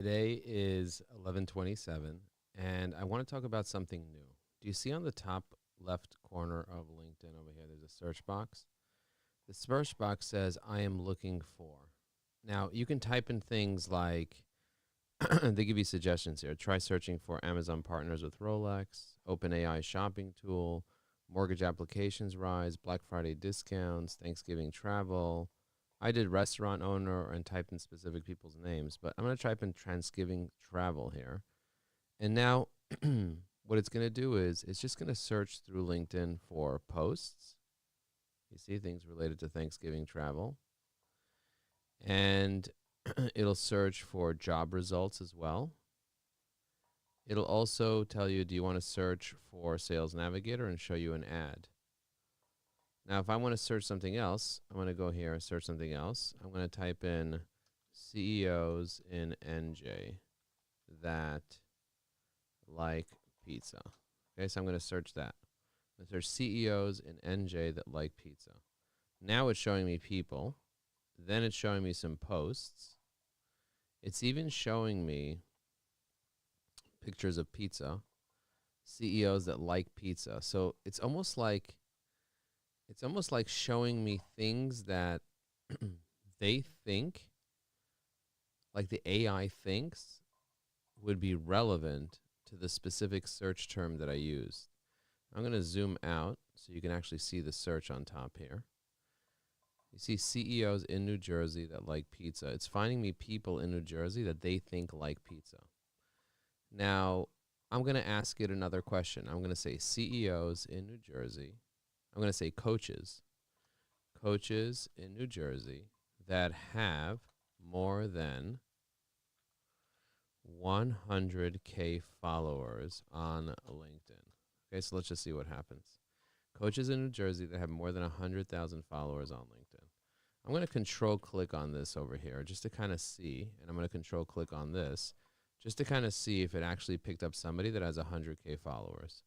Today is 11:27 and I want to talk about something new. Do you see on the top left corner of LinkedIn over here there's a search box? The search box says I am looking for. Now, you can type in things like they give you suggestions here. Try searching for Amazon partners with Rolex, OpenAI shopping tool, mortgage applications rise, Black Friday discounts, Thanksgiving travel. I did restaurant owner and typed in specific people's names, but I'm going to type in Thanksgiving travel here. And now what it's going to do is it's just going to search through LinkedIn for posts. You see things related to Thanksgiving travel. And it'll search for job results as well. It'll also tell you, do you want to search for Sales Navigator and show you an ad? Now, if I want to search something else, I'm going to go here and search something else. I'm going to type in CEOs in NJ that like pizza. Okay, so I'm going to search that. I'm going to search CEOs in NJ that like pizza. Now it's showing me people. Then it's showing me some posts. It's even showing me pictures of pizza, CEOs that like pizza. So it's almost like showing me things that they think, like the AI thinks, would be relevant to the specific search term that I used. I'm going to zoom out so you can actually see the search on top here. You see CEOs in New Jersey that like pizza. It's finding me people in New Jersey that they think like pizza. Now, I'm going to ask it another question. I'm going to say CEOs in New Jersey. I'm going to say coaches in New Jersey that have more than 100K followers on LinkedIn. Okay, so let's just see what happens. Coaches in New Jersey that have more than 100,000 followers on LinkedIn. I'm going to control click on this over here just to kind of see, and I'm going to control click on this just to kind of see if it actually picked up somebody that has 100K followers.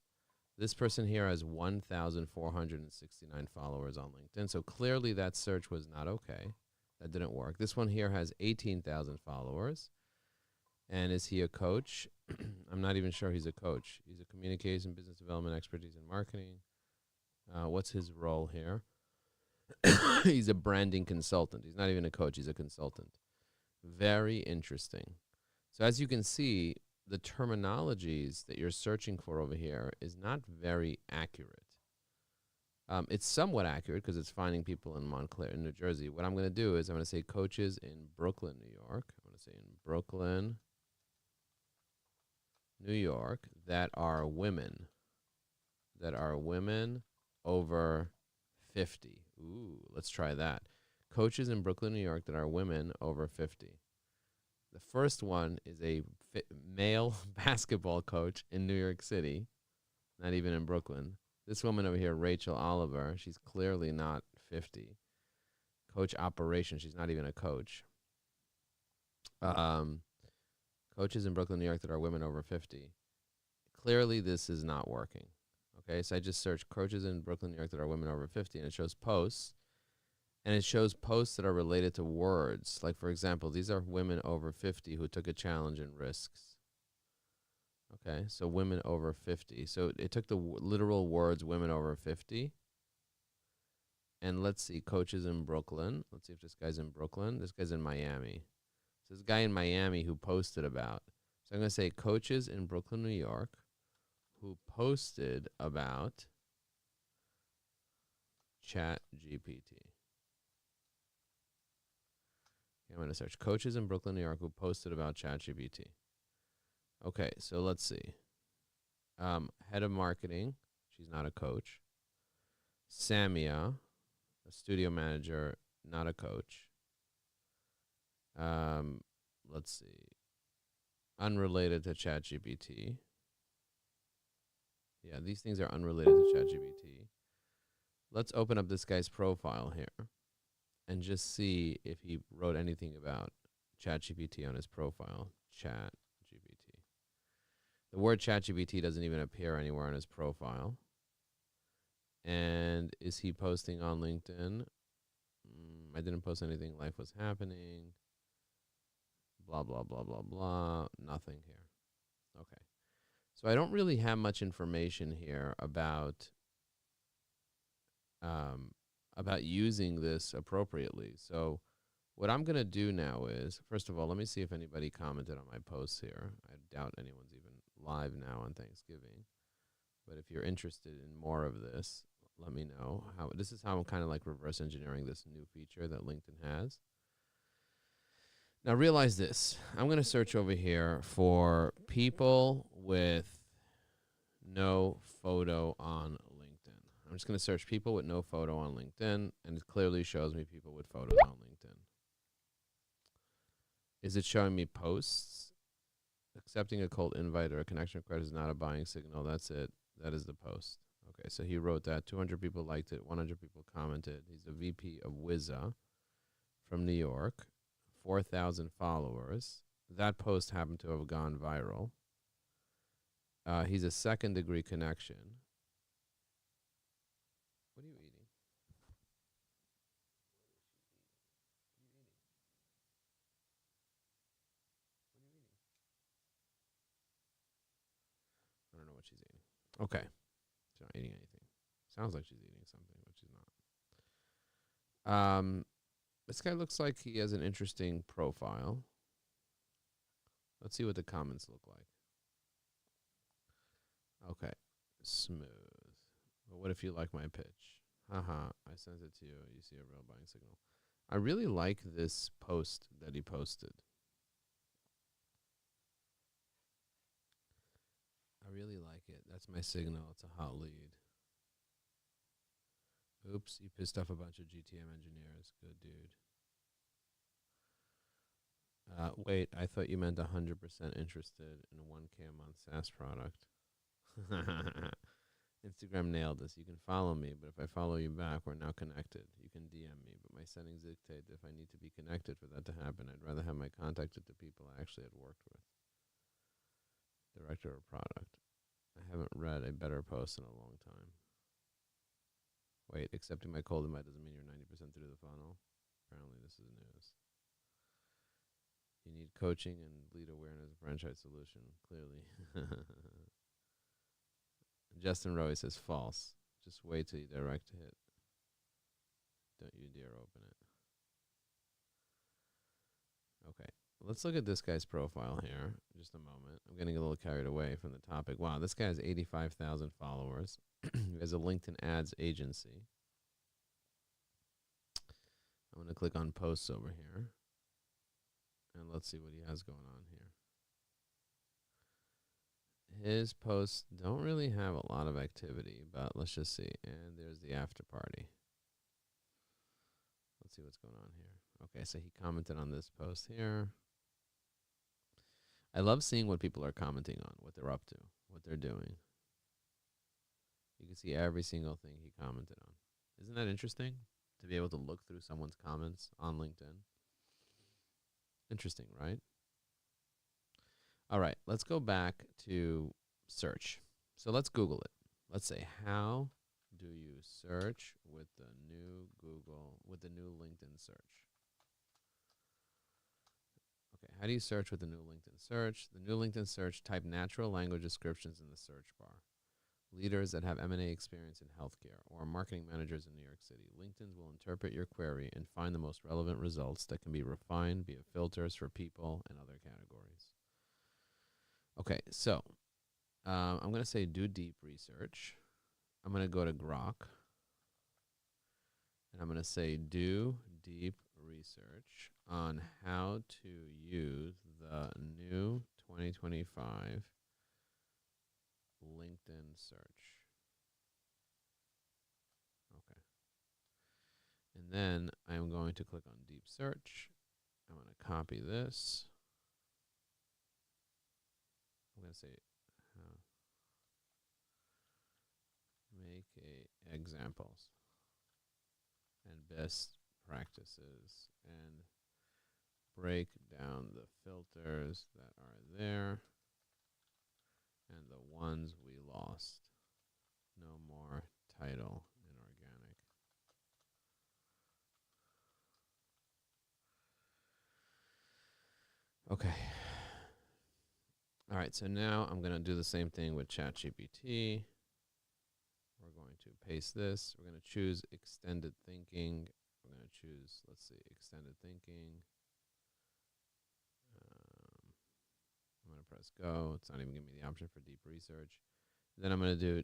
This person here has 1,469 followers on LinkedIn. So clearly that search was not okay. That didn't work. This one here has 18,000 followers. And is he a coach? I'm not even sure he's a coach. He's a communication, business development, expertise in marketing. What's his role here? He's a branding consultant. He's not even a coach. He's a consultant. Very interesting. So as you can see, the terminologies that you're searching for over here is not very accurate. It's somewhat accurate because it's finding people in Montclair, in New Jersey. What I'm going to do is I'm going to say coaches in Brooklyn, New York. I'm going to say in Brooklyn, New York, that are women over 50. Ooh, let's try that. Coaches in Brooklyn, New York that are women over 50. The first one is a male basketball coach in New York City, not even in Brooklyn. This woman over here, Rachel Oliver, she's clearly not 50. Coach operations, she's not even a coach. Coaches in Brooklyn, New York that are women over 50. Clearly, this is not working. Okay, so I just searched coaches in Brooklyn, New York that are women over 50, and it shows posts. And it shows posts that are related to words. Like, for example, these are women over 50 who took a challenge and risks. Okay, so women over 50. So it took the literal words women over 50. And let's see, coaches in Brooklyn. Let's see if this guy's in Brooklyn. This guy's in Miami. So this guy in Miami who posted about. So I'm going to say coaches in Brooklyn, New York who posted about Chat GPT. I'm going to search coaches in Brooklyn, New York who posted about ChatGPT. Okay, so let's see. Head of marketing, she's not a coach. Samia, a studio manager, not a coach. Let's see. Unrelated to ChatGPT. Yeah, these things are unrelated to ChatGPT. Let's open up this guy's profile here and just see if he wrote anything about ChatGPT on his profile. ChatGPT. The word ChatGPT doesn't even appear anywhere on his profile. And is he posting on LinkedIn? I didn't post anything. Life was happening. blah, blah, blah, blah, blah. Nothing here. Okay. So I don't really have much information here about using this appropriately. So what I'm going to do now is, first of all, let me see if anybody commented on my posts here. I doubt anyone's even live now on Thanksgiving. But if you're interested in more of this, let me know. This is how I'm kind of like reverse engineering this new feature that LinkedIn has. Now realize this. I'm going to search over here for people with no photo on LinkedIn. I'm just going to search people with no photo on LinkedIn, and it clearly shows me people with photos on LinkedIn. Is it showing me posts? Accepting a cold invite or a connection request is not a buying signal. That's it. That is the post. Okay, so he wrote that. 200 people liked it. 100 people commented. He's a VP of Wizza from New York. 4,000 followers. That post happened to have gone viral. He's a second-degree connection. What are you eating? I don't know what she's eating. Okay. She's not eating anything. Sounds like she's eating something, but she's not. This guy looks like he has an interesting profile. Let's see what the comments look like. Okay. Smooth. But what if you like my pitch? Haha, I sent it to you. You see a real buying signal. I really like this post that he posted. I really like it. That's my signal. It's a hot lead. Oops, you pissed off a bunch of GTM engineers. Good dude. Wait, I thought you meant 100% interested in a 1K a month SaaS product. Instagram nailed this. You can follow me, but if I follow you back, we're now connected. You can DM me, but my settings dictate that if I need to be connected for that to happen, I'd rather have my contact with the people I actually had worked with. Director of product. I haven't read a better post in a long time. Wait, accepting my cold invite doesn't mean you're 90% through the funnel. Apparently this is news. You need coaching and lead awareness franchise solution, clearly. Justin Rowe says false. Just wait till you direct hit. Don't you dare open it. Okay. Let's look at this guy's profile here. Just a moment. I'm getting a little carried away from the topic. Wow, this guy has 85,000 followers. He has a LinkedIn ads agency. I'm going to click on posts over here. And let's see what he has going on here. His posts don't really have a lot of activity, but let's just see. And there's the after party. Let's see what's going on here. Okay, so he commented on this post here. I love seeing what people are commenting on, what they're up to, what they're doing. You can see every single thing he commented on. Isn't that interesting to be able to look through someone's comments on LinkedIn? Interesting, right? All right, let's go back to search. So let's Google it. Let's say, how do you search with the new LinkedIn search? Okay, how do you search with the new LinkedIn search? The new LinkedIn search, type natural language descriptions in the search bar. Leaders that have M&A experience in healthcare or marketing managers in New York City. LinkedIn will interpret your query and find the most relevant results that can be refined via filters for people and other categories. Okay, so I'm going to say do deep research. I'm going to go to Grok. And I'm going to say do deep research on how to use the new 2025 LinkedIn search. Okay. And then I'm going to click on deep search. I'm going to copy this. I'm going to say make examples and best practices and break down the filters that are there and the ones we lost. No more title in organic. Okay. All right, so now I'm going to do the same thing with ChatGPT. We're going to paste this. We're going to choose extended thinking. We're going to choose, let's see, extended thinking. I'm going to press go. It's not even giving me the option for deep research. Then I'm going to do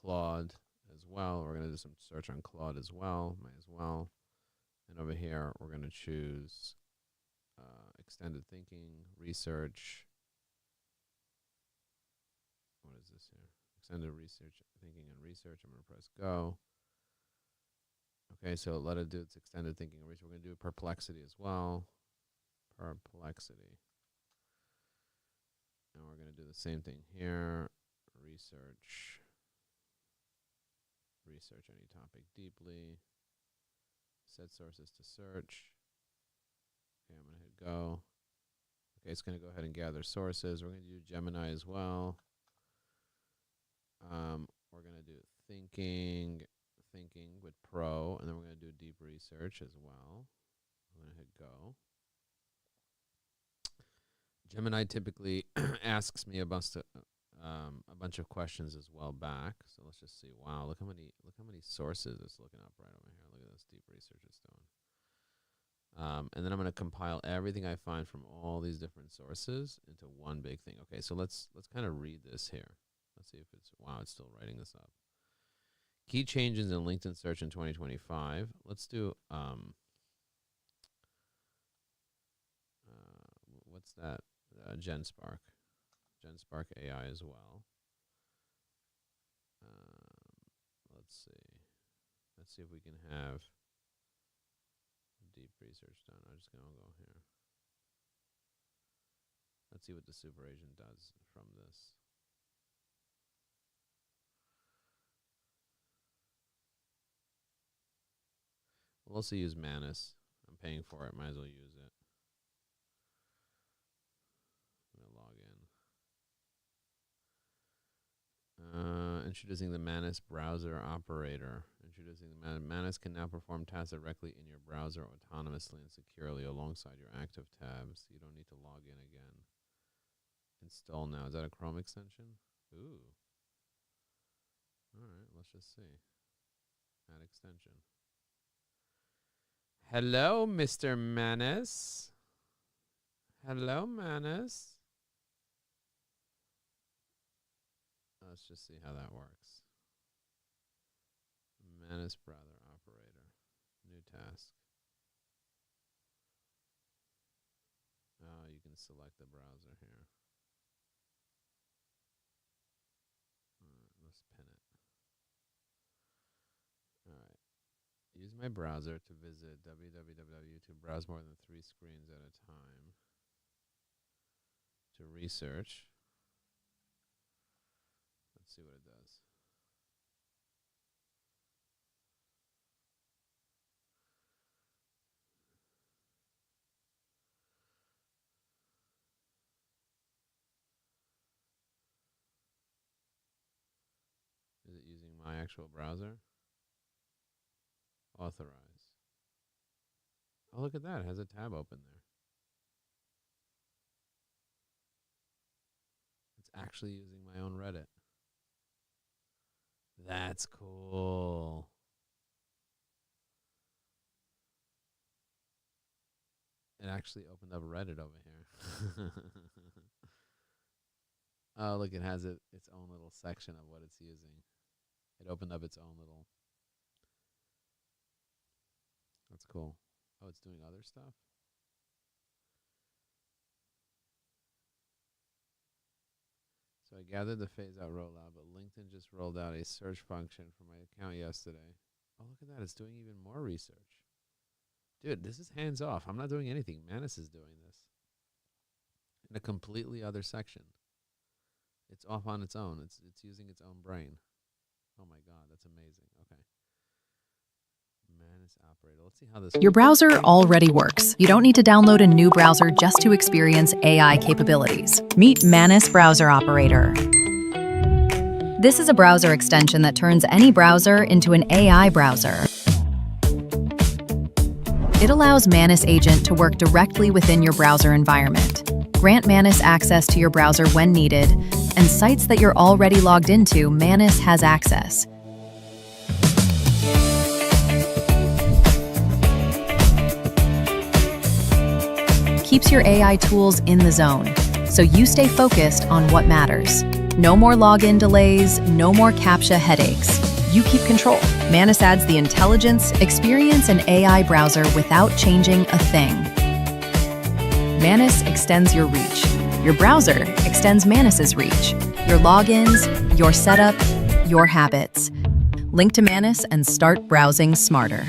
Claude as well. We're going to do some search on Claude as well. Might as well. And over here, we're going to choose extended thinking, research. What is this here? Extended research, thinking and research. I'm going to press go. Okay, so let it do its extended thinking and research. We're going to do perplexity as well. Perplexity. And we're going to do the same thing here. Research. Research any topic deeply. Set sources to search. Okay, I'm going to hit go. Okay, it's going to go ahead and gather sources. We're going to do Gemini as well. We're going to do thinking with Pro, and then we're going to do deep research as well. I'm going to hit go. Gemini typically asks me a bunch of questions as well back. So let's just see. Wow, look how many sources it's looking up right over here. Look at this deep research it's doing. And then I'm going to compile everything I find from all these different sources into one big thing. Okay, so let's kind of read this here. Let's see if it's, wow, it's still writing this up. Key changes in LinkedIn search in 2025. Let's do, what's that? GenSpark. GenSpark AI as well. Let's see if we can have deep research done. I'm just going to go here. Let's see what the super agent does from this. We'll also use Manus. I'm paying for it. Might as well use it. I'm going to log in. Introducing the Manus browser operator. Introducing the Manus can now perform tasks directly in your browser autonomously and securely alongside your active tabs. You don't need to log in again. Install now. Is that a Chrome extension? Ooh. All right, let's just see. Add extension. Hello, Mr. Manus. Hello, Manus. Let's just see how that works. Manus browser operator. New task. Oh, you can select the browser here. Let's pin it. All right. Use my browser to visit www to browse more than 3 screens at a time. To research. Let's see what it does. Is it using my actual browser? Authorize. Oh, look at that. It has a tab open there. It's actually using my own Reddit. That's cool. It actually opened up Reddit over here. Oh, look, it has its own little section of what it's using. It opened up its own little... That's cool. Oh, it's doing other stuff? So I gathered the phase-out rollout, but LinkedIn just rolled out a search function for my account yesterday. Oh, look at that. It's doing even more research. Dude, this is hands-off. I'm not doing anything. Manus is doing this. In a completely other section. It's off on its own. It's using its own brain. Oh, my God. That's amazing. Okay. Manus operator. Let's see how this... Your browser already works. You don't need to download a new browser just to experience AI capabilities. Meet Manus Browser Operator. This is a browser extension that turns any browser into an AI browser. It allows Manus Agent to work directly within your browser environment. Grant Manus access to your browser when needed, and sites that you're already logged into, Manus has access. Keeps your AI tools in the zone, so you stay focused on what matters. No more login delays, no more CAPTCHA headaches. You keep control. Manus adds the intelligence, experience, and AI browser without changing a thing. Manus extends your reach. Your browser extends Manus's reach. Your logins, your setup, your habits. Link to Manus and start browsing smarter.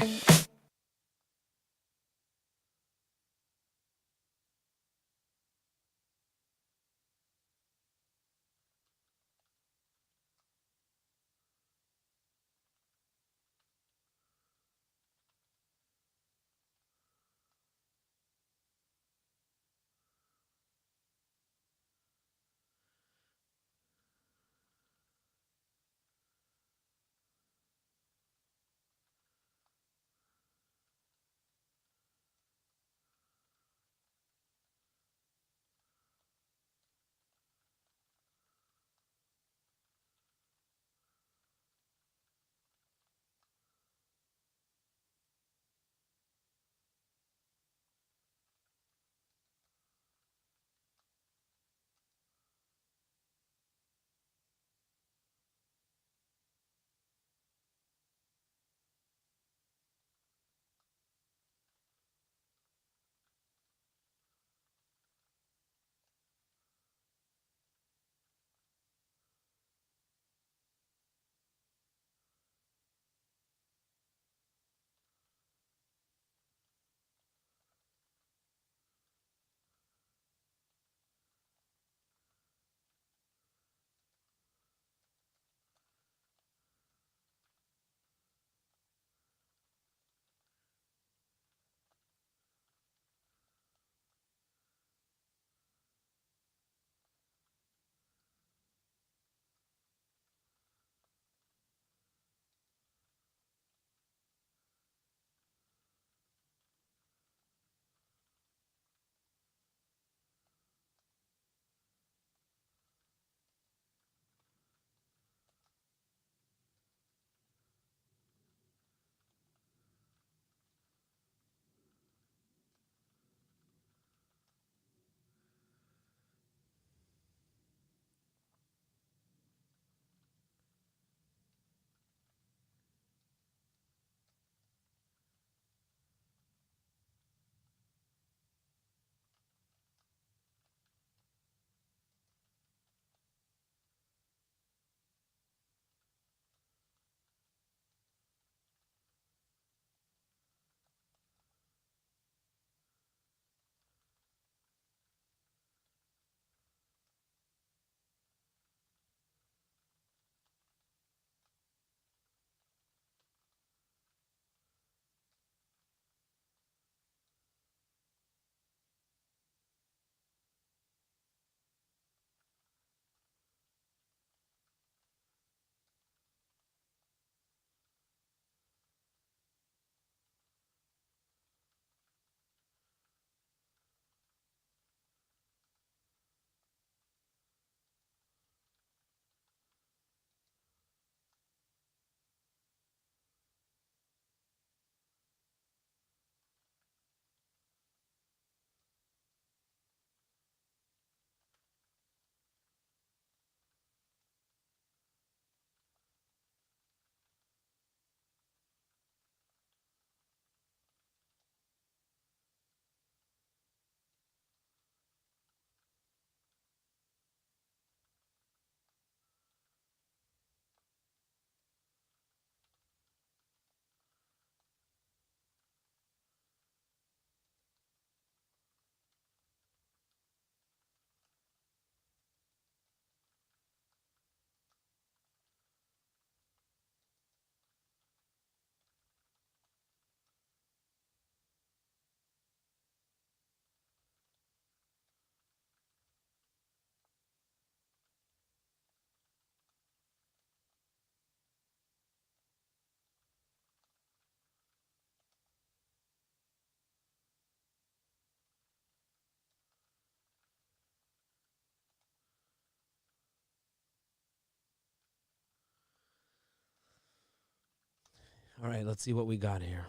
All right, let's see what we got here.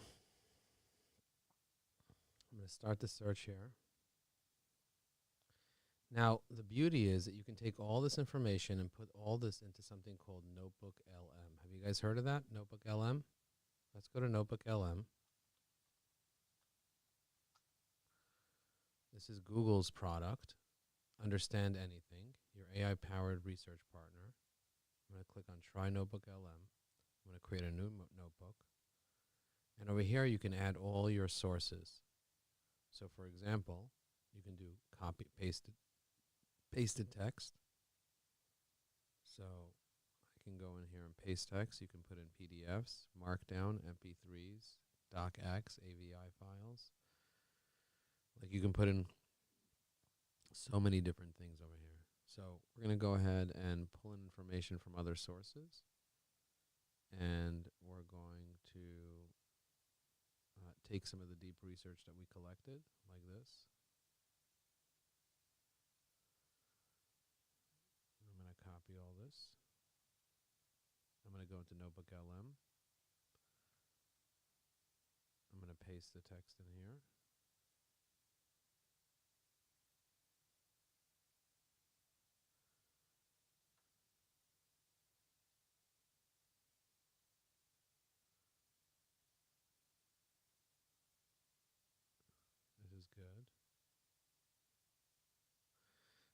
I'm going to start the search here. Now, the beauty is that you can take all this information and put all this into something called Notebook LM. Have you guys heard of that, Notebook LM? Let's go to Notebook LM. This is Google's product, Understand Anything, your AI-powered research partner. I'm going to click on Try Notebook LM. I'm going to create a new notebook. And over here, you can add all your sources. So, for example, you can do copy, pasted text. So I can go in here and paste text. You can put in PDFs, Markdown, MP3s, DocX, AVI files. Like you can put in so many different things over here. So we're going to go ahead and pull in information from other sources. And we're going to take some of the deep research that we collected, like this. I'm going to copy all this. I'm going to go into Notebook LM. I'm going to paste the text in here. This is good.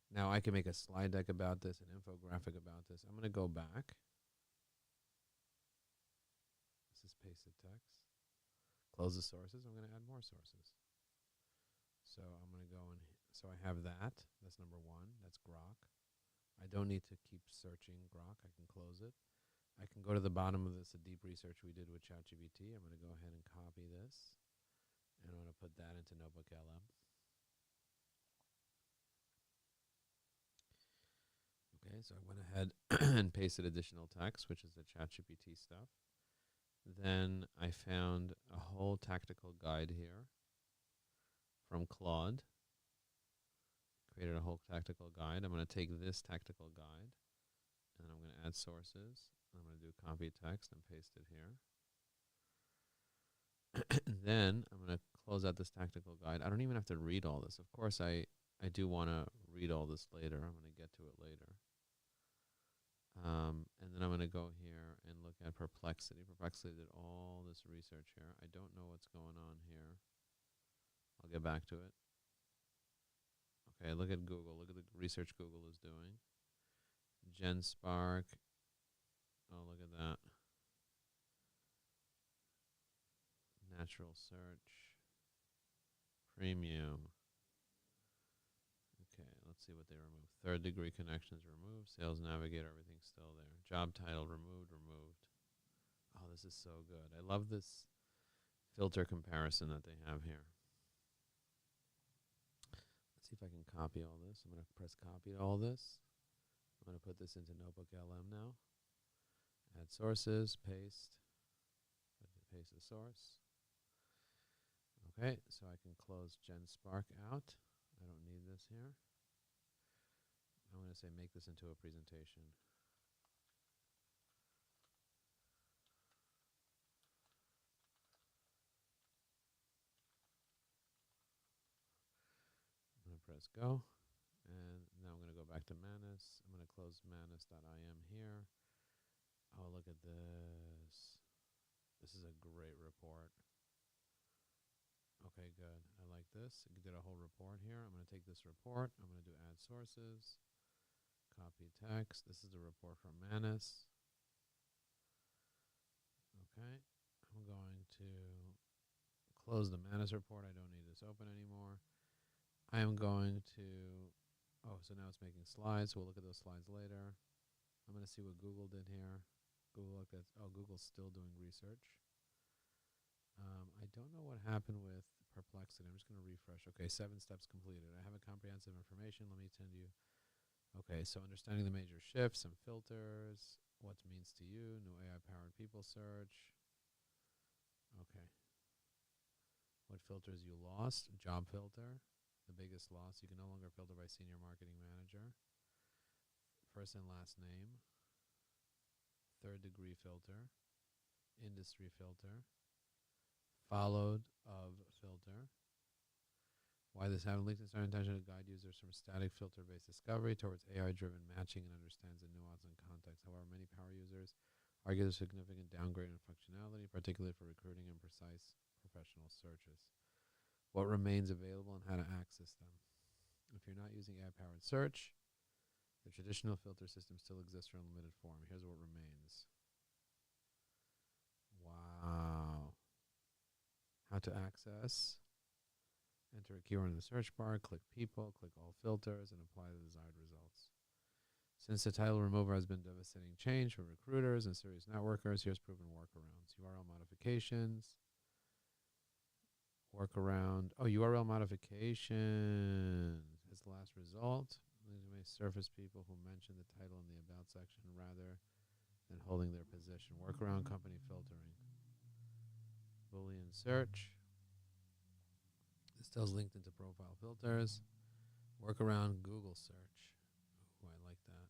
Now I can make a slide deck about this, an infographic about this. I'm going to go back. This is pasted text. Close the sources. I'm going to add more sources. So I'm going to go in. So I have that. That's number one. That's Grok. I don't need to keep searching Grok. I can close it. I can go to the bottom of this, the deep research we did with ChatGPT. I'm going to go ahead and copy this. And I'm going to put that into Notebook LM. Okay, so I went ahead and pasted additional text, which is the ChatGPT stuff. Then I found a whole tactical guide here from Claude. Created a whole tactical guide. I'm going to take this tactical guide and I'm going to add sources. I'm going to do copy text and paste it here. Then I'm going to close out this tactical guide. I don't even have to read all this. Of course, I do want to read all this later. I'm going to get to it later. And then I'm going to go here and look at Perplexity. Perplexity did all this research here. I don't know what's going on here. I'll get back to it. Okay, look at Google. Look at the research Google is doing. GenSpark. Oh, look at that. Natural search. Premium. Okay, let's see what they remove. Third degree connections removed. Sales Navigator, everything's still there. Job title removed. Oh, this is so good. I love this filter comparison that they have here. Let's see if I can copy all this. I'm going to press copy to all this. I'm going to put this into Notebook LM now. Add sources, paste the source. Okay, so I can close GenSpark out. I don't need this here. I'm going to say make this into a presentation. I'm going to press go. And now I'm going to go back to Manus. I'm going to close manus.im here. Oh, look at this. This is a great report. Okay, good. I like this. You did a whole report here. I'm going to take this report. I'm going to do add sources. Copy text. This is the report from Manus. Okay. I'm going to close the Manus report. I don't need this open anymore. I am going to, oh, so now it's making slides. We'll look at those slides later. I'm going to see what Google did here. Google looked at, oh, Google's still doing research. I don't know what happened with Perplexity. I'm just going to refresh. Okay, 7 steps completed. I have a comprehensive information. Let me send you. Okay, so understanding the major shifts, some filters, what means to you, new AI-powered people search. Okay. What filters you lost? Job filter, the biggest loss. You can no longer filter by senior marketing manager. First and last name. Third degree filter. industry filter, followed of filter. Why this happened? LinkedIn started intention to guide users from static filter-based discovery towards AI-driven matching and understands the nuance and context. However, many power users argue there's significant downgrade in functionality, particularly for recruiting and precise professional searches. What remains available and how to access them. If you're not using AI-powered search, the traditional filter system still exists for a limited form. Here's what remains. Wow. How to access. Enter a keyword in the search bar, click people, click all filters, and apply the desired results. Since the title remover has been devastating change for recruiters and serious networkers, here's proven workarounds. URL modifications. Workaround. Oh, URL modification is the last result. These may surface people who mention the title in the about section rather than holding their position. Workaround company filtering. Boolean search. This tells LinkedIn to profile filters. Workaround Google search. Ooh, I like that.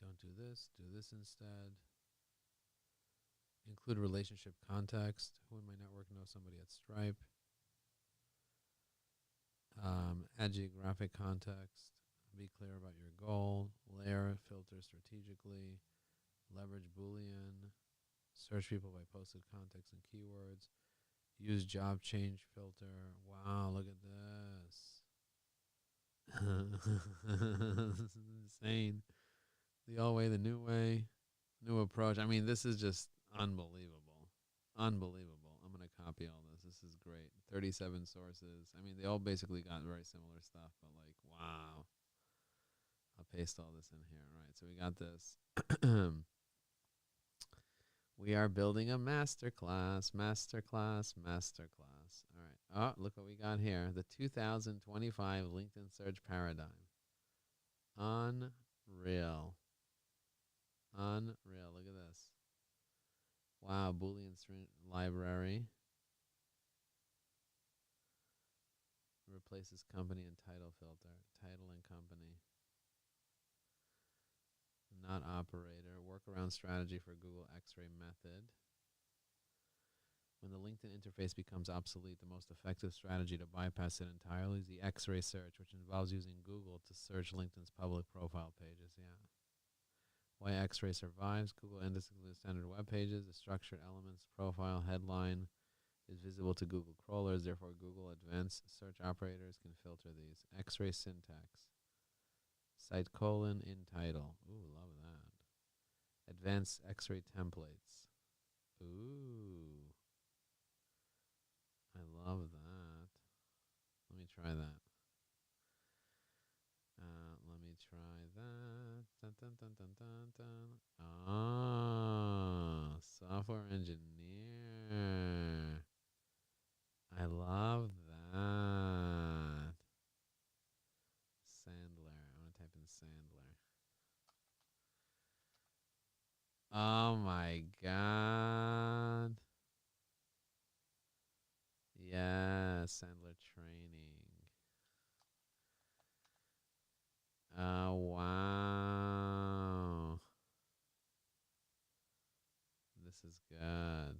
Don't do this instead. Include relationship context. Who in my network knows somebody at Stripe? Add geographic context. Be clear about your goal. Layer, filter strategically. Leverage Boolean. Search people by posted context and keywords. Use job change filter. Wow, look at this. This is insane. The old way, the new way, new approach. I mean, this is just unbelievable. Unbelievable. I'm going to copy all this. This is great. 37 sources. I mean, they all basically got very similar stuff, but like, wow. I'll paste all this in here. All right, so we got this. We are building a masterclass. All right. Oh, look what we got here. The 2025 LinkedIn search paradigm. Unreal. Look at this. Wow, Boolean string library. Replaces company and title filter. Title and company. Not operator. Workaround strategy for Google X-ray method. When the LinkedIn interface becomes obsolete, the most effective strategy to bypass it entirely is the X-ray search, which involves using Google to search LinkedIn's public profile pages. Yeah. Why X-ray survives. Google indexes standard web pages. The structured elements, profile, headline is visible to Google crawlers. Therefore, Google advanced search operators can filter these. X-ray syntax. Site colon in title. Ooh, love that. Advanced X-ray templates. Ooh. I love that. Let me try that. Dun, dun, dun, dun, dun, dun. Ah, software engineer. I love that. Sandler. I want to type in Sandler. Oh my God. Yeah, Sandler training. Oh, wow. This is good.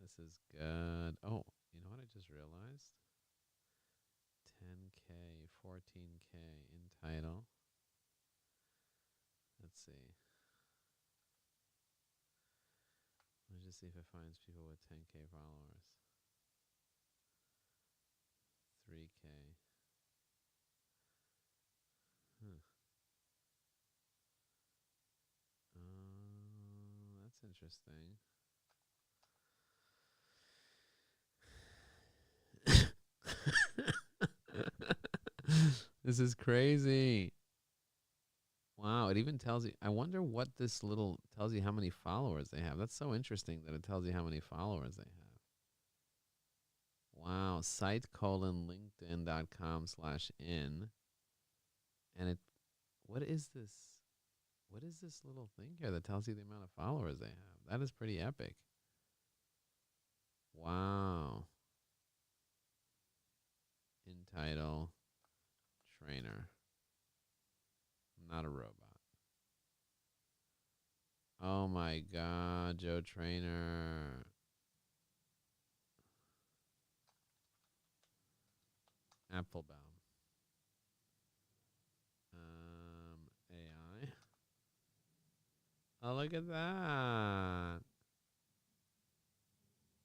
This is good. Oh, you know what I just realized? 10K, 14K in title. Let's see. Let's just see if it finds people with 10K followers. 3K. That's interesting. This is crazy. Wow, it even tells you. I wonder what this little tells you how many followers they have. That's so interesting that it tells you how many followers they have. Wow, site:/linkedin.com/in. And it, what is this? What is this little thing here that tells you the amount of followers they have? That is pretty epic. Wow. In title, trainer. I'm not a robot. Oh my God, Joe Trainer. Applebaum. AI. Oh, look at that.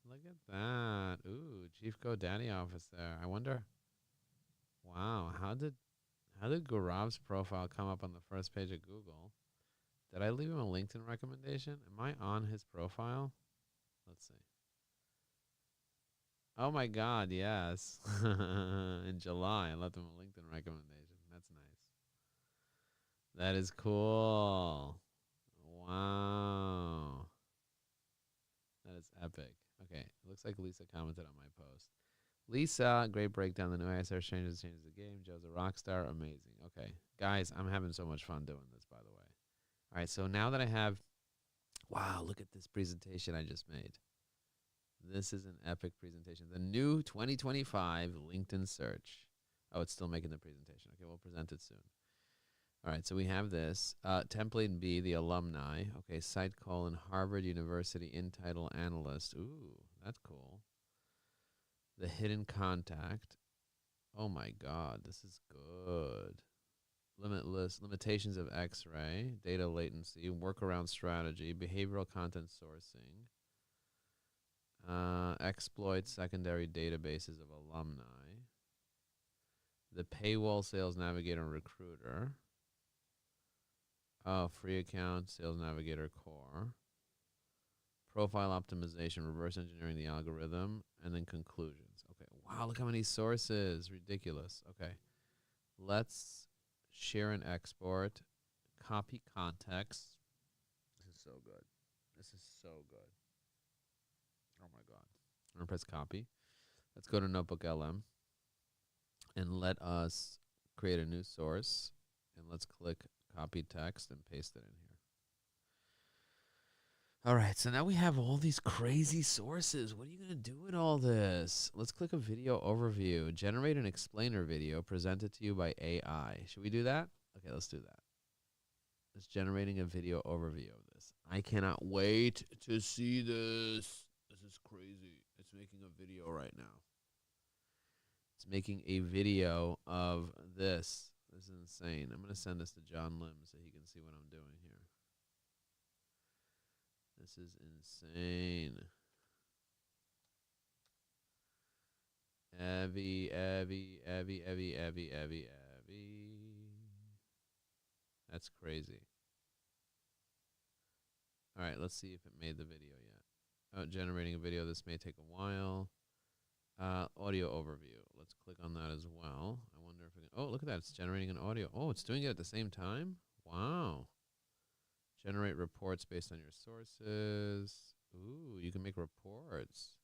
Look at that. Ooh, Chief GoDaddy officer. I wonder. Wow, how did Gaurav's profile come up on the first page of Google? Did I leave him a LinkedIn recommendation? Am I on his profile? Let's see. Oh my God, yes. In July, I left him a LinkedIn recommendation. That's nice. That is cool. Wow. That is epic. Okay, it looks like Lisa commented on my post. Lisa, great breakdown. The new ISR changes the game. Joe's a rock star. Amazing. Okay, guys, I'm having so much fun doing this, by the way. All right, so now that I have, wow, look at this presentation I just made. This is an epic presentation. The new 2025 LinkedIn search. Oh, it's still making the presentation. Okay, we'll present it soon. All right, so we have this. Template B, the alumni. Okay, site colon Harvard University in title analyst. Ooh, that's cool. The hidden contact. Oh my God, this is good. Limitations of X-ray, data latency, workaround strategy, behavioral content sourcing, exploit secondary databases of alumni, the paywall sales navigator and recruiter, free account, sales navigator core, profile optimization, reverse engineering the algorithm, and then conclusions. Okay, wow, look how many sources. Ridiculous. Okay, let's share and export, copy context. This is so good. This is so good. Oh my God. I'm going to press copy. Let's go to Notebook LM and let us create a new source. And let's click copy text and paste it in here. All right, so now we have all these crazy sources. What are you going to do with all this? Let's click a video overview. Generate an explainer video presented to you by AI. Should we do that? Okay, let's do that. It's generating a video overview of this. I cannot wait to see this. This is crazy. It's making a video right now. It's making a video of this. This is insane. I'm going to send this to John Lim so he can see what I'm doing here. This is insane. Evie. That's crazy. All right, let's see if it made the video yet. Oh, generating a video. This may take a while. Audio overview. Let's click on that as well. I wonder if it can. Oh, look at that. It's generating an audio. Oh, it's doing it at the same time? Wow. Generate reports based on your sources. Ooh, you can make reports.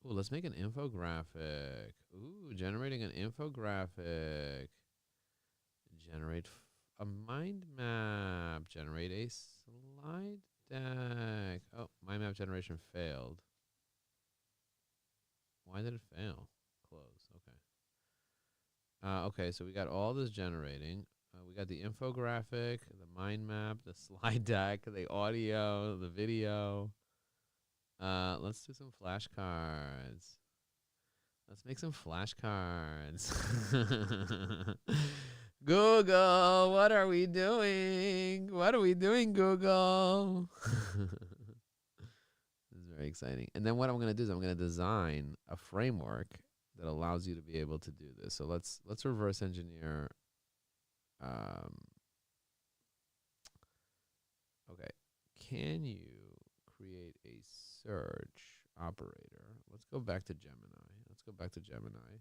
Ooh, let's make an infographic. Ooh, generating an infographic. Generate a mind map. Generate a slide deck. Oh, mind map generation failed. Why did it fail? Close. Okay. Okay, so we got all this generating. We got the infographic, the mind map, the slide deck, the audio, the video. Let's do some flashcards. Let's make some flashcards. Google, what are we doing? What are we doing, Google? This is very exciting. And then what I'm going to do is I'm going to design a framework that allows you to be able to do this. So let's reverse engineer. Okay. Can you create a search operator? Let's go back to Gemini.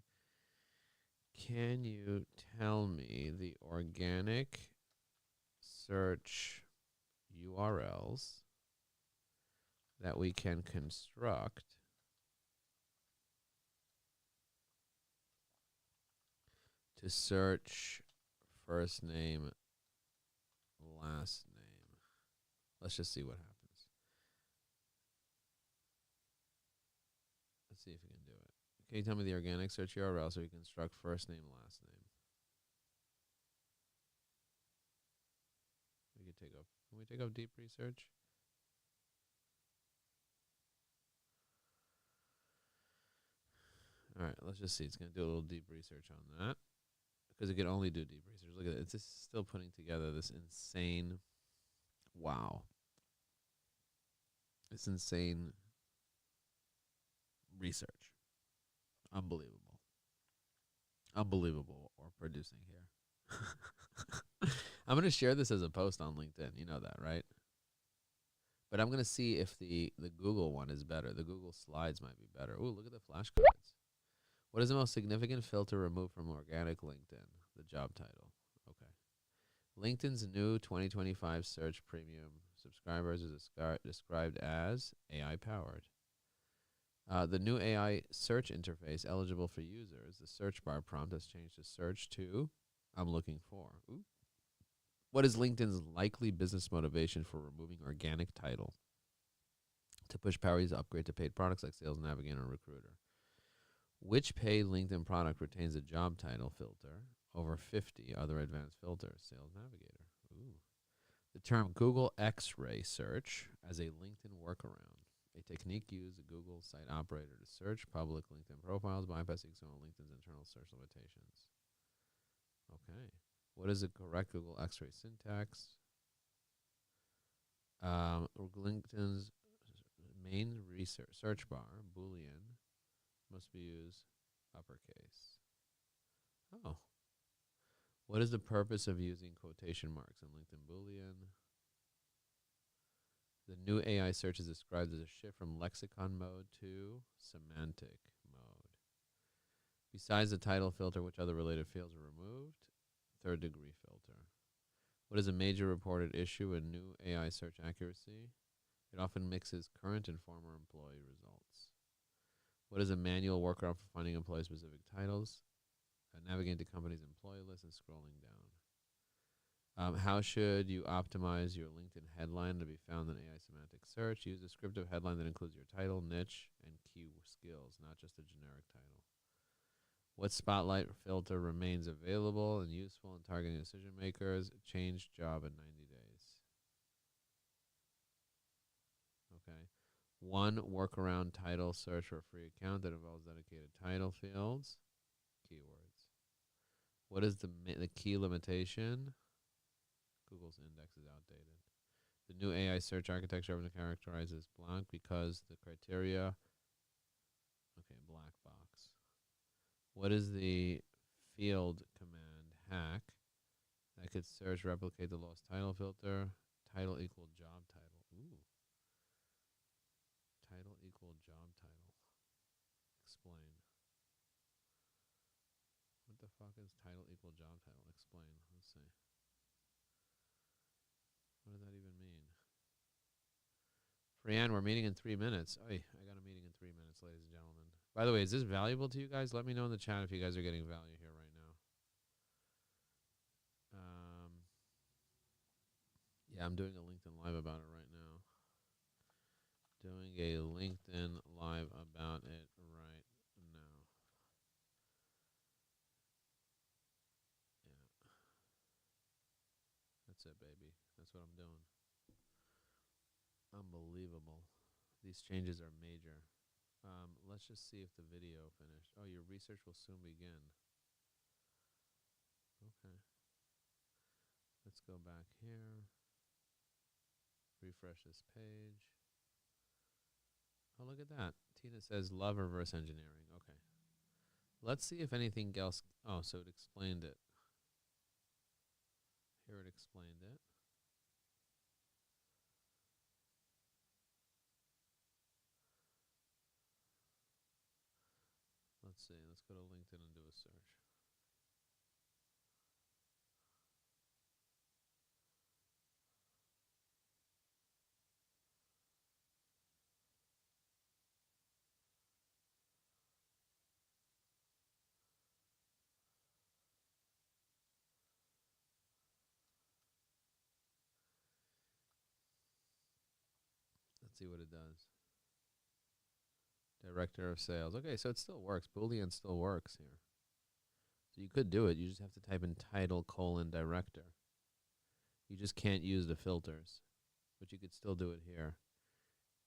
Can you tell me the organic search URLs that we can construct to search first name, last name? Let's just see what happens. Let's see if we can do it. Can you tell me the organic search URL so we can construct first name, last name? We could take a Can we take up deep research? All right, let's just see. It's going to do a little deep research on that because it can only do deep research. Look at it. It's just still putting together this insane, wow, this insane research. Unbelievable. Unbelievable what we're producing here. I'm going to share this as a post on LinkedIn. You know that, right? But I'm going to see if the Google one is better. The Google Slides might be better. Ooh, look at the flashcards. What is the most significant filter removed from organic LinkedIn? The job title. Okay. LinkedIn's new 2025 Search Premium subscribers is described as AI-powered. The new AI search interface eligible for users, the search bar prompt has changed to search to I'm looking for. Ooh. What is LinkedIn's likely business motivation for removing organic title? To push power users to upgrade to paid products like Sales Navigator and Recruiter. Which paid LinkedIn product retains a job title filter over 50 other advanced filters? Sales Navigator. Ooh. The term Google X-ray search as a LinkedIn workaround. A technique used at Google site operator to search public LinkedIn profiles, bypassing some of LinkedIn's internal search limitations. Okay. What is the correct Google X-ray syntax? LinkedIn's main search bar, Boolean, must be used uppercase. Oh. What is the purpose of using quotation marks in LinkedIn Boolean? The new AI search is described as a shift from lexicon mode to semantic mode. Besides the title filter, which other related fields are removed? Third degree filter. What is a major reported issue in new AI search accuracy? It often mixes current and former employee results. What is a manual workaround for finding employee-specific titles? Navigating the company's employee list and scrolling down. How should you optimize your LinkedIn headline to be found in AI semantic search? Use a descriptive headline that includes your title, niche, and key skills, not just a generic title. What spotlight filter remains available and useful in targeting decision makers? Change job in 90 days. Okay. One workaround title search for a free account that involves dedicated title fields. Keywords. What is the key limitation? Google's index is outdated. The new AI search architecture often characterizes blank because the criteria. Okay, black box. What is the field command hack that could search replicate the lost title filter? Title equal job title. Ooh. Title equal job title. Explain. What the fuck is title equal job title? Explain. Let's see. What does that even mean? Brianne, we're meeting in 3 minutes. Oy, I got a meeting in 3 minutes, ladies and gentlemen. By the way, is this valuable to you guys? Let me know in the chat if you guys are getting value here right now. Yeah, I'm doing a LinkedIn Live about it right now. Doing a LinkedIn Live about it right now. Yeah. That's it, baby. That's what I'm doing. Unbelievable. These changes are major. Let's just see if the video finished. Oh, your research will soon begin. Okay. Let's go back here. Refresh this page. Oh, look at that. Tina says love reverse engineering. Okay. Let's see if anything else. Oh, so it explained it. Here it explained it. Let's see. Let's go to LinkedIn and do a search. Let's see what it does. Director of sales. Okay, so it still works. Boolean still works here. So you could do it. You just have to type in title : director. You just can't use the filters, but you could still do it here.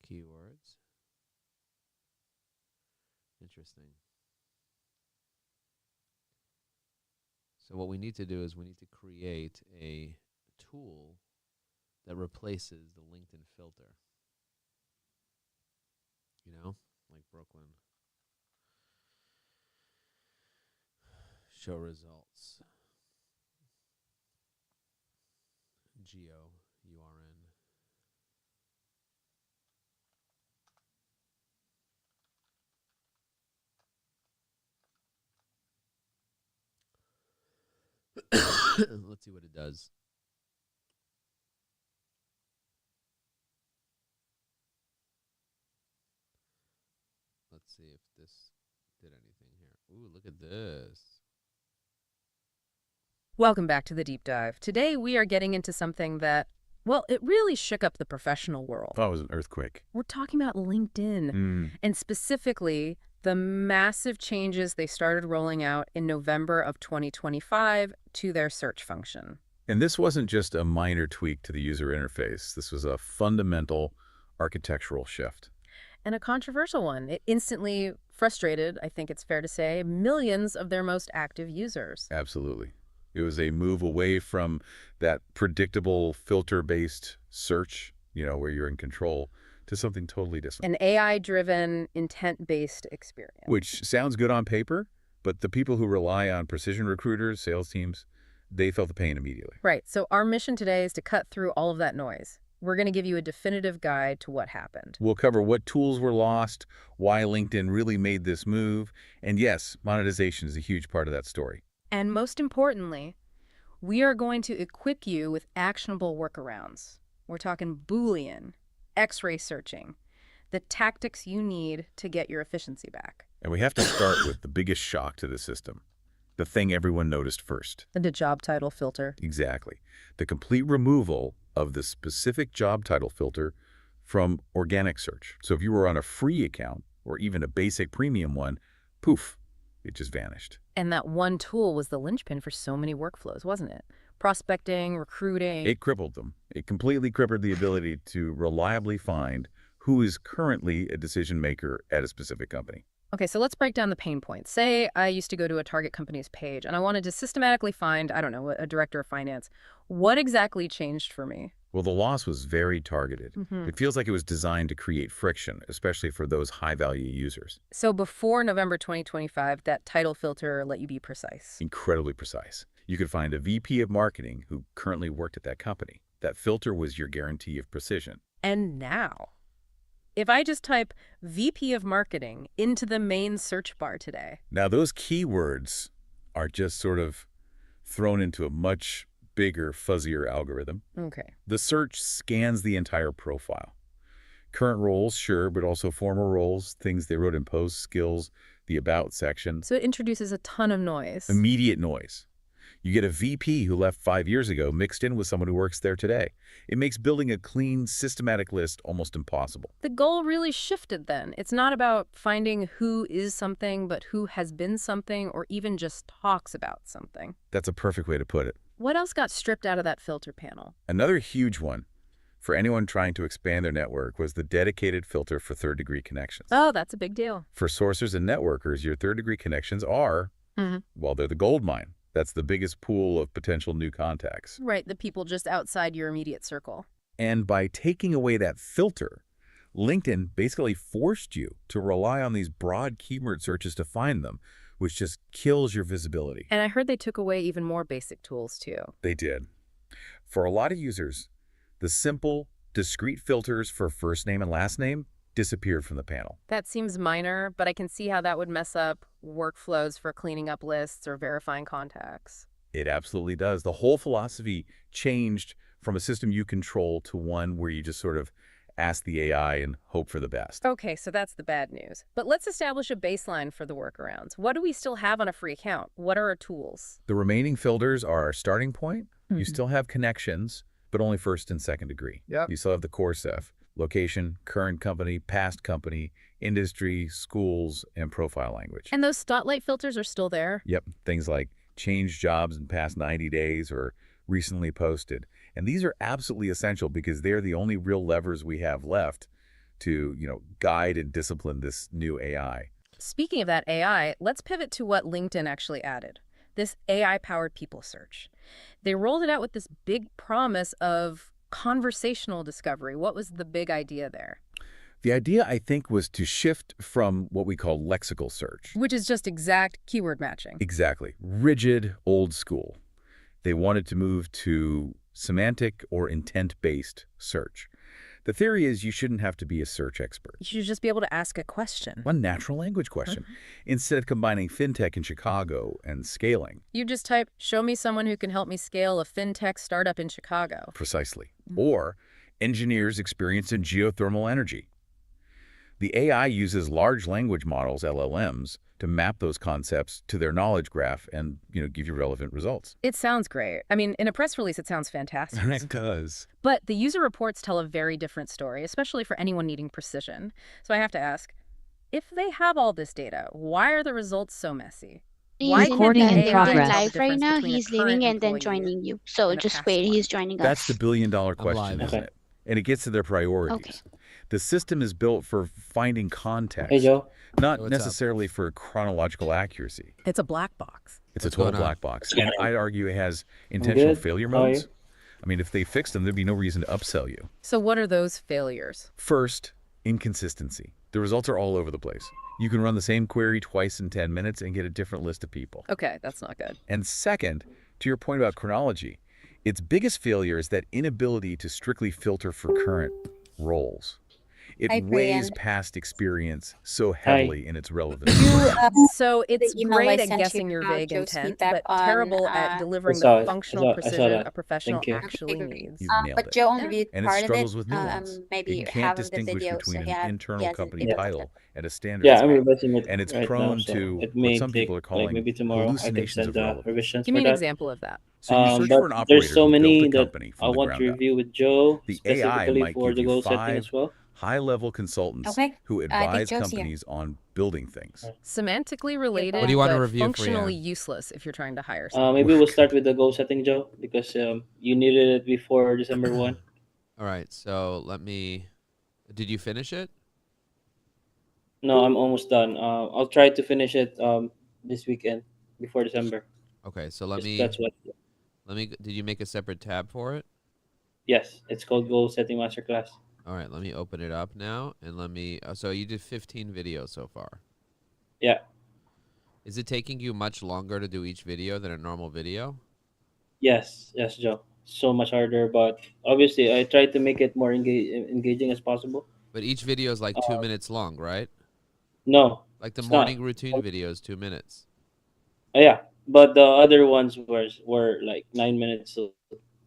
Keywords. Interesting. So what we need to do is we need to create a tool that replaces the LinkedIn filter. You know, like Brooklyn. Show results. GeoURN. Let's see what it does. Let's see if this did anything here. Ooh, look at this. Welcome back to the Deep Dive. Today we are getting into something that, well, it really shook up the professional world. Oh, it was an earthquake. We're talking about LinkedIn, and specifically the massive changes they started rolling out in November of 2025 to their search function. And this wasn't just a minor tweak to the user interface. This was a fundamental architectural shift. And a controversial one. It instantly frustrated, I think it's fair to say, millions of their most active users. Absolutely. It was a move away from that predictable filter-based search, where you're in control, to something totally different. An AI-driven, intent-based experience. Which sounds good on paper, but the people who rely on precision recruiters, sales teams, they felt the pain immediately. Right. So our mission today is to cut through all of that noise. We're going to give you a definitive guide to what happened. We'll cover what tools were lost, why LinkedIn really made this move, and yes, monetization is a huge part of that story. And most importantly, we are going to equip you with actionable workarounds. We're talking Boolean, X-ray searching, the tactics you need to get your efficiency back. And we have to start with the biggest shock to the system, the thing everyone noticed first. The job title filter. Exactly. The complete removal of the specific job title filter from organic search. So if you were on a free account or even a basic premium one, poof, it just vanished. And that one tool was the linchpin for so many workflows, wasn't it? Prospecting, recruiting. It crippled them. It completely crippled the ability to reliably find who is currently a decision maker at a specific company. Okay, so let's break down the pain points. Say I used to go to a target company's page and I wanted to systematically find, I don't know, a director of finance. What exactly changed for me? Well, the loss was very targeted. It feels like it was designed to create friction, especially for those high-value users. So before November 2025, that title filter let you be precise. Incredibly precise. You could find a VP of marketing who currently worked at that company. That filter was your guarantee of precision. And now, if I just type VP of marketing into the main search bar today. Now, those keywords are just sort of thrown into a much bigger, fuzzier algorithm. Okay. The search scans the entire profile. Current roles, sure, but also former roles, things they wrote in posts, skills, the about section. So it introduces a ton of noise. Immediate noise. You get a VP who left 5 years ago mixed in with someone who works there today. It makes building a clean, systematic list almost impossible. The goal really shifted then. It's not about finding who is something, but who has been something or even just talks about something. That's a perfect way to put it. What else got stripped out of that filter panel? Another huge one for anyone trying to expand their network was the dedicated filter for third-degree connections. Oh, that's a big deal. For sourcers and networkers, your third-degree connections are, well, they're the gold mine. That's the biggest pool of potential new contacts. Right, the people just outside your immediate circle. And by taking away that filter, LinkedIn basically forced you to rely on these broad keyword searches to find them, which just kills your visibility. And I heard they took away even more basic tools, too. They did. For a lot of users, the simple, discrete filters for first name and last name disappeared from the panel. That seems minor, but I can see how that would mess up workflows for cleaning up lists or verifying contacts. It absolutely does. The whole philosophy changed from a system you control to one where you just sort of ask the AI and hope for the best. Okay, so that's the bad news. But let's establish a baseline for the workarounds. What do we still have on a free account? What are our tools? The remaining filters are our starting point. You still have connections, but only first and second degree. You still have the core stuff. Location, current company, past company, industry, schools, and profile language. And those spotlight filters are still there? Yep. Things like change jobs in past 90 days or recently posted. And these are absolutely essential because they're the only real levers we have left to, guide and discipline this new AI. Speaking of that AI, let's pivot to what LinkedIn actually added. This AI-powered people search. They rolled it out with this big promise of conversational discovery. What was the big idea there? The idea, I think, was to shift from what we call lexical search. Which is just exact keyword matching. Exactly. Rigid, old school. They wanted to move to semantic or intent-based search. The theory is you shouldn't have to be a search expert. You should just be able to ask a question. One natural language question. Instead of combining fintech in Chicago and scaling. You just type, show me someone who can help me scale a fintech startup in Chicago. Precisely. Or engineers experienced in geothermal energy. The AI uses large language models, LLMs, to map those concepts to their knowledge graph and, give you relevant results. It sounds great. I mean, in a press release, it sounds fantastic. It does. But the user reports tell a very different story, especially for anyone needing precision. So I have to ask, if they have all this data, why are the results so messy? He's Recording in progress. live right now. He's leaving and then joining you. So just wait. He's joining us. That's the billion-dollar question, live. isn't it? And it gets to their priorities. Okay. The system is built for finding context, Hey, Joe. not What's up? necessarily for chronological accuracy. It's a black box. It's a What's total going on? black box. And I'd argue it has intentional good. failure How are modes. you? I mean, if they fixed them, there'd be no reason to upsell you. So what are those failures? First, inconsistency. The results are all over the place. You can run the same query twice in 10 minutes and get a different list of people. Okay, that's not good. And second, to your point about chronology, its biggest failure is that inability to strictly filter for current roles. It Hi, weighs Priyan. past experience so heavily in its relevance. So it's email I great at sent guessing you your about vague Joe's intent, feedback but on, terrible at delivering I saw the it. functional I saw precision that. a professional Thank you. actually needs. You've nailed But it. Joe only viewed And it part of struggles it. with nuance. Maybe It can't half of the distinguish video. between So an yeah, internal yes, company it- title and a standard. Yeah, spec. I'm revising it And it's right prone now, so to it what may some people take, are calling maybe tomorrow I can hallucinations send of the relevance. revisions Give for me an that. example of that. So you search But for an operator there's so who many built a that company I from the want to ground up. review with Joe, The AI specifically might for give the you goal setting 5 as well. high-level consultants Okay. who I think advise Joe's here. companies on building things. Semantically related, What do you want to but review for functionally Ian? useless if you're trying to hire someone. Maybe we'll start with the goal setting, Joe, because you needed it before December 1. All right, so did you finish it? No, I'm almost done. I'll try to finish it this weekend before December. Okay, so That's what. did you make a separate tab for it? Yes, it's called Goal Setting Masterclass. All right, let me open it up now and so you did 15 videos so far. Yeah. Is it taking you much longer to do each video than a normal video? Yes, Joe. So much harder, but obviously I tried to make it more engaging as possible. But each video is like 2 minutes long, right? No, Like the it's not. morning routine video is 2 minutes. Yeah, but the other ones were like 9 minutes,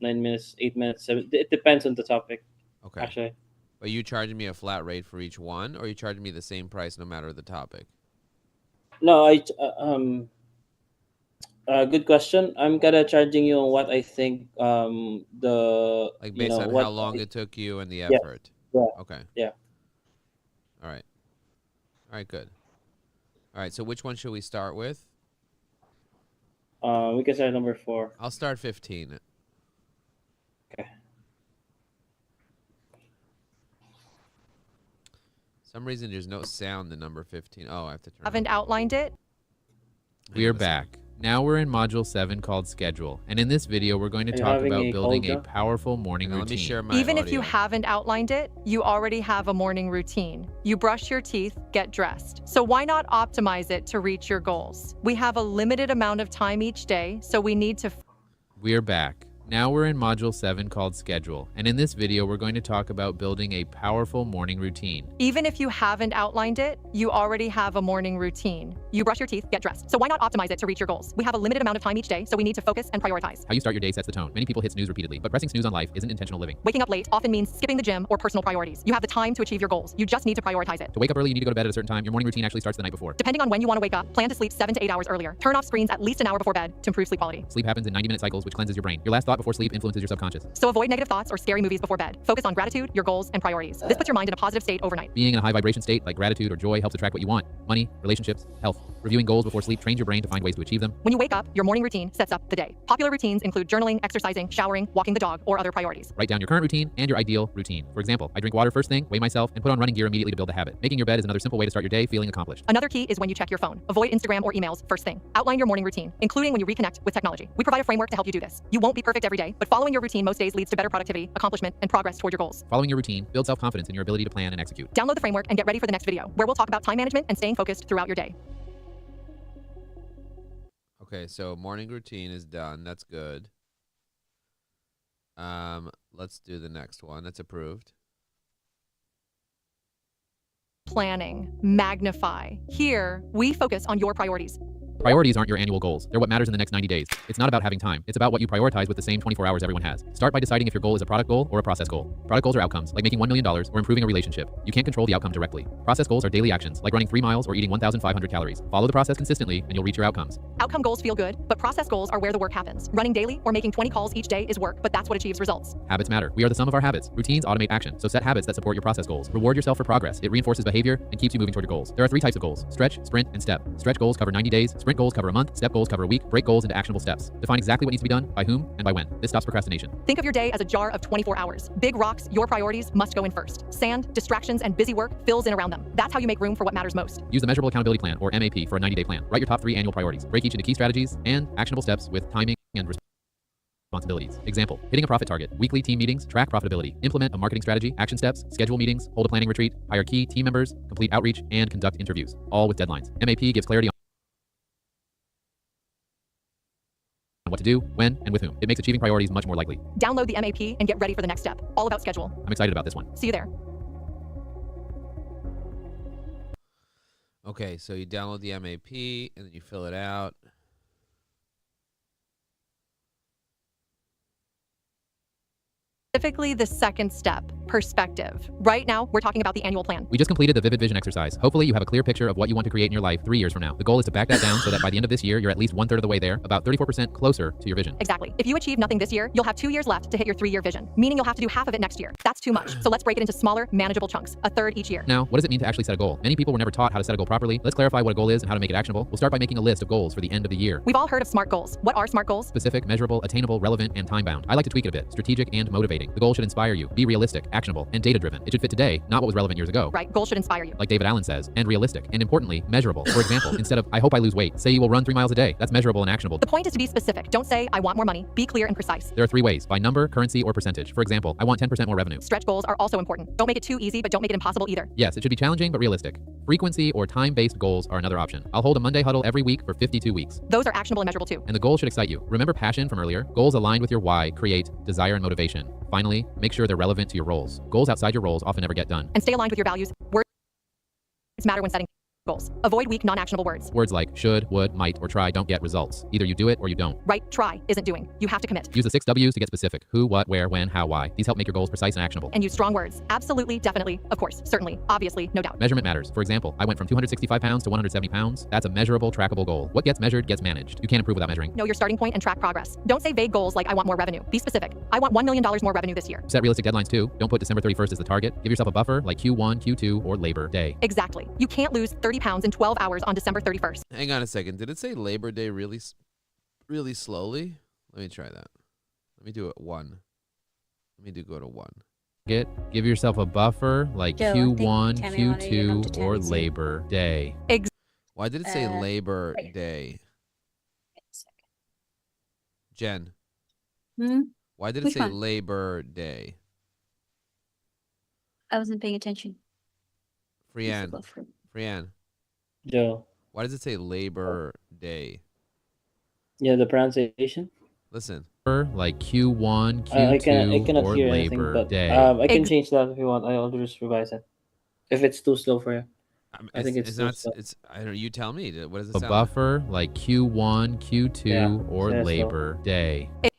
8 minutes, 7. It depends on the topic, Okay. actually. But you charging me a flat rate for each one, or you charging me the same price no matter the topic? No, good question. I'm gonna charging you on what I think the Like based on what how long it took you and the Yeah. effort. Yeah. Okay. Yeah. All right. All right, good. All right, so which one should we start with? we can start number 4. I'll start 15. Okay. Some reason there's no sound in number 15. Oh, I have to turn Haven't it outlined it? We are back. Now we're in Module 7 called Schedule. And in this video, we're going to Are you talk having about a building cold, a Joe? powerful morning routine. Let me share my Even if you audio. haven't outlined it, you already have a morning routine. You brush your teeth, get dressed. So why not optimize it to reach your goals? We have a limited amount of time each day, so we need to We are back. Now we're in Module 7 called Schedule. And in this video, we're going to talk about building a powerful morning routine. Even if you haven't outlined it, you already have a morning routine. You brush your teeth, get dressed. So why not optimize it to reach your goals? We have a limited amount of time each day, so we need to focus and prioritize. How you start your day sets the tone. Many people hit snooze repeatedly, but pressing snooze on life isn't intentional living. Waking up late often means skipping the gym or personal priorities. You have the time to achieve your goals. You just need to prioritize it. To wake up early, you need to go to bed at a certain time. Your morning routine actually starts the night before. Depending on when you want to wake up, plan to sleep 7 to 8 hours earlier. Turn off screens at least an hour before bed to improve sleep quality. Sleep happens in 90-minute cycles, which cleanses your brain. Your last thought thought before sleep influences your subconscious. So avoid negative thoughts or scary movies before bed. Focus on gratitude, your goals, and priorities. This puts your mind in a positive state overnight. Being in a high vibration state like gratitude or joy helps attract what you want: money, relationships, health. Reviewing goals before sleep trains your brain to find ways to achieve them. When you wake up, your morning routine sets up the day. Popular routines include journaling, exercising, showering, walking the dog, or other priorities. Write down your current routine and your ideal routine. For example, I drink water first thing, weigh myself, and put on running gear immediately to build a habit. Making your bed is another simple way to start your day feeling accomplished. Another key is when you check your phone. Avoid Instagram or emails first thing. Outline your morning routine, including when you reconnect with technology. We provide a framework to help you do this. You won't be perfect every day, but following your routine most days leads to better productivity, accomplishment, and progress toward your goals. Following your routine builds self-confidence in your ability to plan and execute. Download the framework and get ready for the next video, where we'll talk about time management and staying focused throughout your day. Okay, so morning routine is done. That's good. Let's do the next one. That's approved. Planning. Magnify. Here, we focus on your priorities. Priorities aren't your annual goals. They're what matters in the next 90 days. It's not about having time. It's about what you prioritize with the same 24 hours everyone has. Start by deciding if your goal is a product goal or a process goal. Product goals are outcomes, like making $1 million or improving a relationship. You can't control the outcome directly. Process goals are daily actions, like running 3 miles or eating 1,500 calories. Follow the process consistently, and you'll reach your outcomes. Outcome goals feel good, but process goals are where the work happens. Running daily or making 20 calls each day is work, but that's what achieves results. Habits matter. We are the sum of our habits. Routines automate action, so set habits that support your process goals. Reward yourself for progress. It reinforces behavior and keeps you moving toward your goals. There are 3 types of goals: stretch, sprint, and step. Stretch goals cover 90 days, sprint goals cover a month, step goals cover a week. Break goals into actionable steps. Define exactly what needs to be done, by whom, and by when. This stops procrastination. Think of your day as a jar of 24 hours. Big rocks, your priorities, must go in first. Sand, distractions, and busy work fills in around them. That's how you make room for what matters most. Use the Measurable Accountability Plan, or MAP, for a 90-day plan. Write your top 3 annual priorities. Break each into key strategies and actionable steps with timing and responsibilities. Example: hitting a profit target, weekly team meetings, track profitability, implement a marketing strategy, action steps, schedule meetings, hold a planning retreat, hire key team members, complete outreach, and conduct interviews, all with deadlines. MAP gives clarity on what to do, when, and with whom. It makes achieving priorities much more likely. Download the MAP and get ready for the next step. All about schedule. I'm excited about this one. See you there. Okay, so you download the MAP and then you fill it out. Specifically, the second step, perspective. Right now, we're talking about the annual plan. We just completed the Vivid Vision exercise. Hopefully, you have a clear picture of what you want to create in your life 3 years from now. The goal is to back that down so that by the end of this year, you're at least 1/3 of the way there, about 34% closer to your vision. Exactly. If you achieve nothing this year, you'll have 2 years left to hit your 3-year vision, meaning you'll have to do half of it next year. That's too much. So let's break it into smaller, manageable chunks, a third each year. Now, what does it mean to actually set a goal? Many people were never taught how to set a goal properly. Let's clarify what a goal is and how to make it actionable. We'll start by making a list of goals for the end of the year. We've all heard of SMART goals. What are SMART goals? Specific, measurable, attainable, relevant, and time-bound. I like to tweak it a bit. Strategic and motivating. The goal should inspire you, be realistic, actionable, and data-driven. It should fit today, not what was relevant years ago. Right, goals should inspire you. Like David Allen says, and realistic, and importantly, measurable. For example, instead of, I hope I lose weight, say you will run 3 miles a day. That's measurable and actionable. The point is to be specific. Don't say, I want more money. Be clear and precise. There are 3 ways: by number, currency, or percentage. For example, I want 10% more revenue. Stretch goals are also important. Don't make it too easy, but don't make it impossible either. Yes, it should be challenging but realistic. Frequency or time-based goals are another option. I'll hold a Monday huddle every week for 52 weeks. Those are actionable and measurable too. And the goal should excite you. Remember passion from earlier? Goals aligned with your why create desire and motivation. Finally, make sure they're relevant to your roles. Goals outside your roles often never get done. And stay aligned with your values. Words matter when setting goals. Avoid weak, non-actionable words. Words like should, would, might, or try don't get results. Either you do it or you don't. Right, try isn't doing. You have to commit. Use the 6 W's to get specific. Who, what, where, when, how, why. These help make your goals precise and actionable. And use strong words. Absolutely, definitely, of course, certainly, obviously, no doubt. Measurement matters. For example, I went from 265 pounds to 170 pounds. That's a measurable, trackable goal. What gets measured gets managed. You can't improve without measuring. Know your starting point and track progress. Don't say vague goals like I want more revenue. Be specific. I want $1 million more revenue this year. Set realistic deadlines too. Don't put December 31st as the target. Give yourself a buffer like Q1, Q2, or Labor Day. Exactly. You can't lose 30 pounds in 12 hours on December 31st. Hang on a second. Did it say Labor Day really slowly? Let me try that. Let me do it 1. Go to 1. Give yourself a buffer like Joe, Q1, Tammy wanted you to come Q2, to or Tammy's. Labor Day. Why did it say Labor right. Day? Jen, Hmm? why did it Which say one? Labor Day? I wasn't paying attention. Frianne, Frianne, Joe. why does it say Labor Day? Yeah, the pronunciation. Listen, like Q1, I Q2, cannot or hear anything, Labor but Day. I can change that if you want. I'll just revise it. If it's too slow for you. I think it's not. slow. It's I don't know. You tell me. What does it A sound buffer like Q1, Q2, Yeah, or that's Labor Day. like?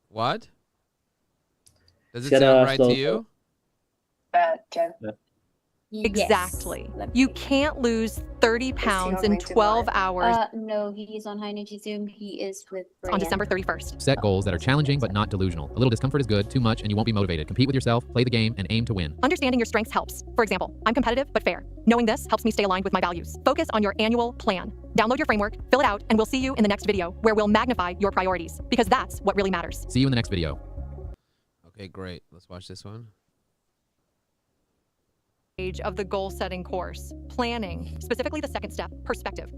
What? Does it It's sound gotta right slow to you? Jen. Exactly. Let me You see. can't lose 30 pounds in 12 hours No, he's on High Energy Zoom. He is with Brian. on December 31st. Set goals that are challenging but not delusional. A little discomfort is good, too much and you won't be motivated. Compete with yourself, play the game, and aim to win. Understanding your strengths helps. For example, I'm competitive but fair. Knowing this helps me stay aligned with my values. Focus on your annual plan. Download your framework, fill it out, and we'll see you in the next video where we'll magnify your priorities because that's what really matters. See you in the next video. Okay, great. Let's watch this one. Stage of the goal setting course, planning, specifically the second step, perspective.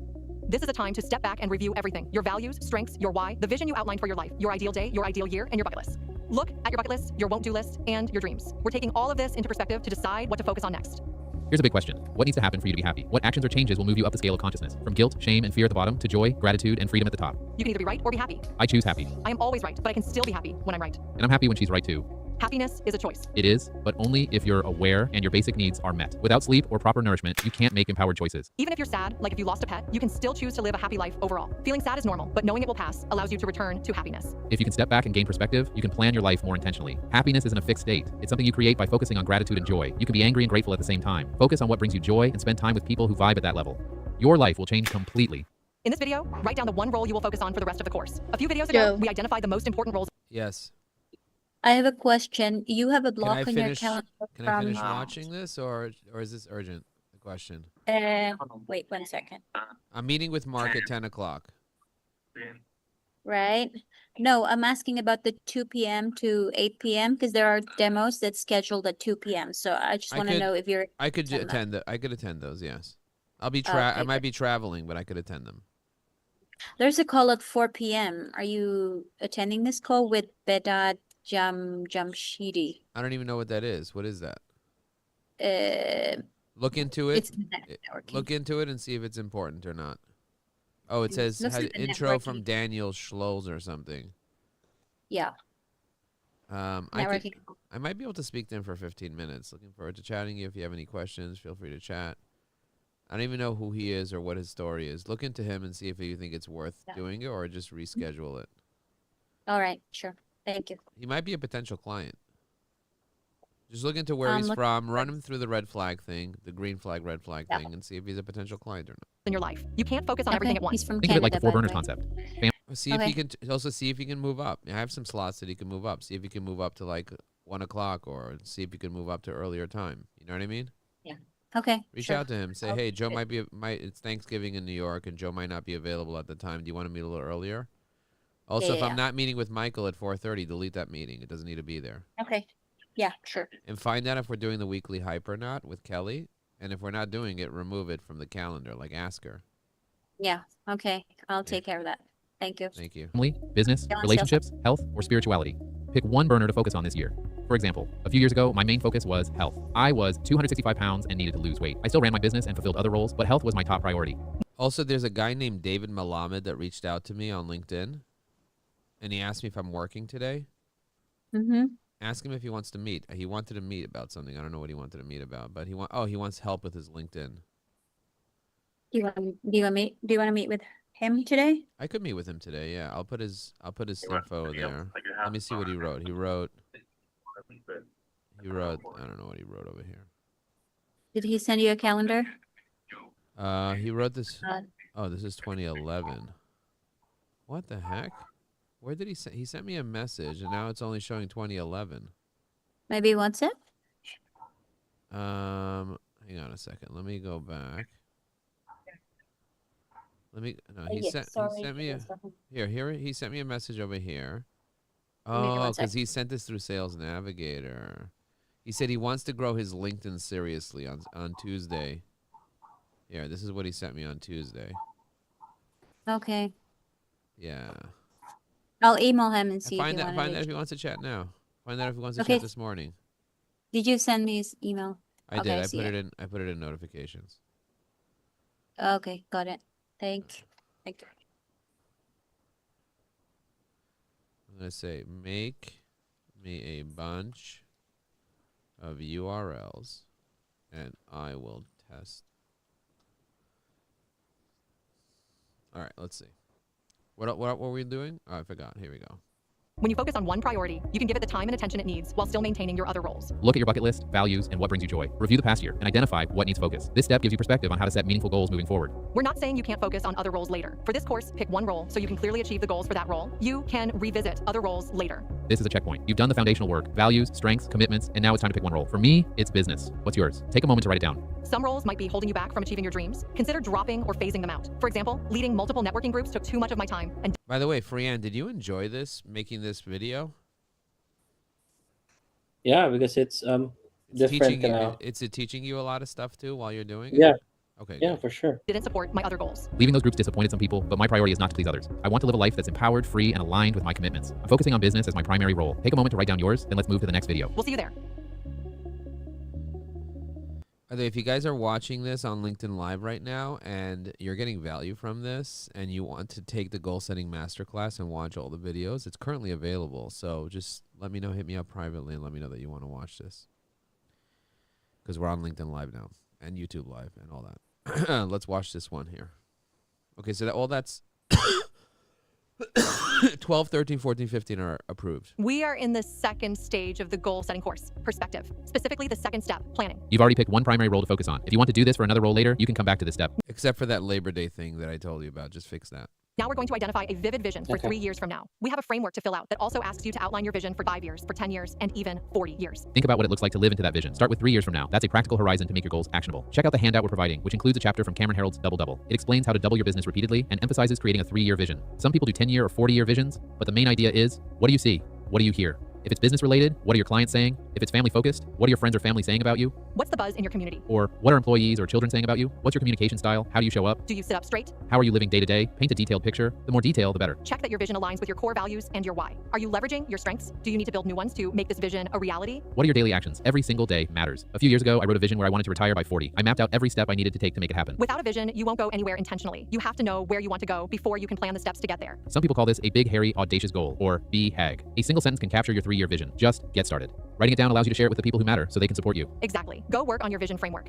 This is a time to step back and review everything: your values, strengths, your why, the vision you outlined for your life, your ideal day, your ideal year, and your bucket list. Look at your bucket list, your won't do list, and your dreams. We're taking all of this into perspective to decide what to focus on next. Here's a big question. What needs to happen for you to be happy? What actions or changes will move you up the scale of consciousness? From guilt, shame, and fear at the bottom to joy, gratitude, and freedom at the top. You can either be right or be happy. I choose happy. I am always right, but I can still be happy when I'm right. And I'm happy when she's right too. Happiness is a choice. It is, but only if you're aware and your basic needs are met. Without sleep or proper nourishment, you can't make empowered choices. Even if you're sad, like if you lost a pet, you can still choose to live a happy life overall. Feeling sad is normal, but knowing it will pass allows you to return to happiness. If you can step back and gain perspective, you can plan your life more intentionally. Happiness isn't a fixed state. It's something you create by focusing on gratitude and joy. You can be angry and grateful at the same time. Focus on what brings you joy and spend time with people who vibe at that level. Your life will change completely. In this video, write down the one role you will focus on for the rest of the course. A few videos ago, we identified the most important roles. Yes. I have a question. You have a Can I block on your finish? calendar Can I from. finish watching this, or is this urgent? The question. Wait 1 second. I'm meeting with Mark at 10 o'clock. Right? No, I'm asking about the 2 p.m. to 8 p.m. because there are demos that's scheduled at 2 p.m. So I just I want to could- know if you're. I could Attend that. attend. I could attend those. Yes. I'll be. Okay, I might good. be traveling, but I could attend them. There's a call at 4 p.m. Are you attending this call with Bedat Jamshidi? I don't even know what that is. What is that? Uh, Look into it. it's the networking. Look into it and see if it's important or not. Oh, it says Looks had like the intro from networking. Daniel Schloss or something. Yeah, I networking. might be able to speak to him for 15 minutes. Looking forward to chatting you. If you have any questions, feel free to chat. I don't even know who he is or what his story is. Look into him and see if you think it's worth Yeah. doing it or just reschedule it. All right, sure. Thank you. He might be a potential client. Just look into where he's look- from, run him through the red flag thing, the green flag, red flag Yeah. thing, and see if he's a potential client or not. In your life, you can't focus on everything at once. He's from Think of it like the Canada, four by burners way. concept. See if he Okay. can also see if he can move up. I have some slots that he can move up. See if he can move up to like 1 o'clock, or see if he can move up to earlier time. You know what I mean? Okay, Reach sure. out to him. Say, I'll hey, Joe do it. it's Thanksgiving in New York, and Joe might not be available at the time. Do you want to meet a little earlier? Also, if Yeah. I'm not meeting with Michael at 4:30, delete that meeting. It doesn't need to be there. Okay. Yeah, sure. And find out if we're doing the weekly hype or not with Kelly. And if we're not doing it, remove it from the calendar. Like, ask her. Yeah, okay. I'll take care of that. Thank you. Thank you. Family, business, Balance relationships, health, or spirituality. Pick one burner to focus on this year. For example, a few years ago, my main focus was health. I was 265 pounds and needed to lose weight. I still ran my business and fulfilled other roles, but health was my top priority. Also, there's a guy named David Malamed that reached out to me on LinkedIn. And he asked me if I'm working today. Mm-hmm. Ask him if he wants to meet. He wanted to meet about something. I don't know what he wanted to meet about, but he wants help with his LinkedIn. Do you want to meet with him today? I could meet with him today. Yeah, I'll put his info there. Let me see what he wrote. He wrote. I don't know what he wrote over here. Did he send you a calendar? He wrote this. Uh, Oh, this is 2011. What the heck? Where did he send? He sent me a message, and now it's only showing 2011. Maybe WhatsApp? Hang on a second. Let me go back. He Yes, sent me a here. He sent me a message over here. Give me one Oh, sec. because he sent this through Sales Navigator. He said he wants to grow his LinkedIn seriously on Tuesday. Here, this is what he sent me on Tuesday. Okay. Yeah. I'll email him and see if Find you out want if to. he wants to chat now. Find out if he wants to Okay. chat this morning. Did you send me his email? I Okay, did. I I see put it. it in. I put it in notifications. Okay, got it. Thank you. I'm gonna say make me a bunch of URLs, and I will test. All right. Let's see. What were we doing? Oh, I forgot. Here we go. When you focus on one priority, you can give it the time and attention it needs while still maintaining your other roles. Look at your bucket list, values, and what brings you joy. Review the past year and identify what needs focus. This step gives you perspective on how to set meaningful goals moving forward. We're not saying you can't focus on other roles later. For this course, pick one role so you can clearly achieve the goals for that role. You can revisit other roles later. This is a checkpoint. You've done the foundational work, values, strengths, commitments, and now it's time to pick one role. For me, it's business. What's yours? Take a moment to write it down. Some roles might be holding you back from achieving your dreams. Consider dropping or phasing them out. For example, leading multiple networking groups took too much of my time. And By the way, Frian, did you enjoy making this video? Yeah, because it's different now. It's teaching you a lot of stuff too while you're doing it? Yeah. Okay. Yeah, good. for sure. didn't support my other goals. Leaving those groups disappointed some people, but my priority is not to please others. I want to live a life that's empowered, free, and aligned with my commitments. I'm focusing on business as my primary role. Take a moment to write down yours, then let's move to the next video. We'll see you there. By the way, if you guys are watching this on LinkedIn Live right now and you're getting value from this and you want to take the goal setting masterclass and watch all the videos, it's currently available. So just let me know, hit me up privately and let me know that you want to watch this. Because we're on LinkedIn Live now and YouTube Live and all that. Let's watch this one here. Okay, so that's 12, 13, 14, 15 are approved. We are in the second stage of the goal setting course, perspective. Specifically the second step, planning. You've already picked one primary role to focus on. If you want to do this for another role later, you can come back to this step. Except for that Labor Day thing that I told you about. Just fix that. Now we're going to identify a vivid vision for 3 years from now. We have a framework to fill out that also asks you to outline your vision for 5 years, for 10 years, and even 40 years. Think about what it looks like to live into that vision. Start with 3 years from now. That's a practical horizon to make your goals actionable. Check out the handout we're providing, which includes a chapter from Cameron Herold's Double Double. It explains how to double your business repeatedly and emphasizes creating a 3-year vision. Some people do 10-year or 40-year visions, but the main idea is, what do you see? What do you hear? If it's business related, what are your clients saying? If it's family focused, what are your friends or family saying about you? What's the buzz in your community? Or what are employees or children saying about you? What's your communication style? How do you show up? Do you sit up straight? How are you living day to day? Paint a detailed picture. The more detail, the better. Check that your vision aligns with your core values and your why. Are you leveraging your strengths? Do you need to build new ones to make this vision a reality? What are your daily actions? Every single day matters. A few years ago, I wrote a vision where I wanted to retire by 40. I mapped out every step I needed to take to make it happen. Without a vision, you won't go anywhere intentionally. You have to know where you want to go before you can plan the steps to get there. Some people call this a big, hairy, audacious goal, or BHAG. A single sentence can capture your 3-year vision. Just get started. Writing it down allows you to share it with the people who matter so they can support you. Exactly. Go work on your vision framework.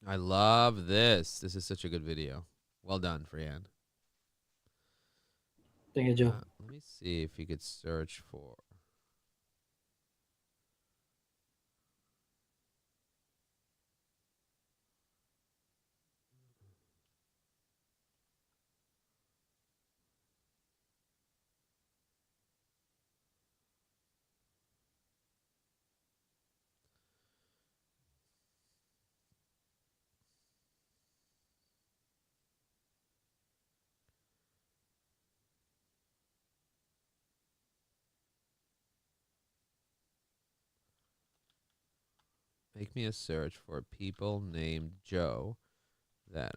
I love this. This is such a good video. Well done, Frian. Thank you, Joe. Let me see if you could search for. Make me a search for people named Joe that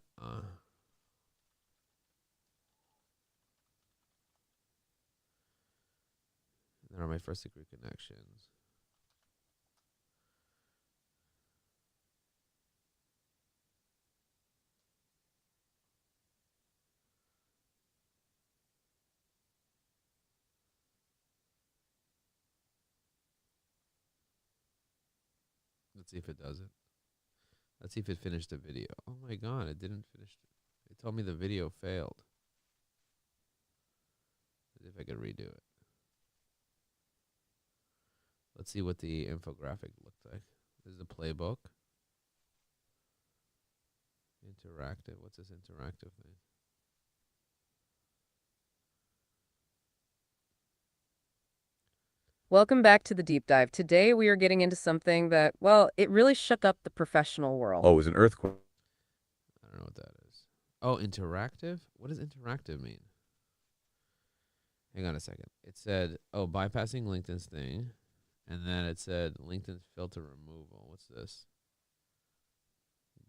that are my first degree connections. Let's see if it does it. Let's see if it finished the video. Oh my god, it didn't finish. It told me the video failed. Let's see if I could redo it. Let's see what the infographic looked like. This is a playbook. Interactive. What's this interactive thing? Welcome back to the deep dive. Today we are getting into something that, well, it really shook up the professional world. Oh, it was an earthquake. I don't know what that is. Oh, interactive? What does interactive mean? Hang on a second. It said, oh, bypassing LinkedIn's thing. And then it said LinkedIn filter removal. What's this?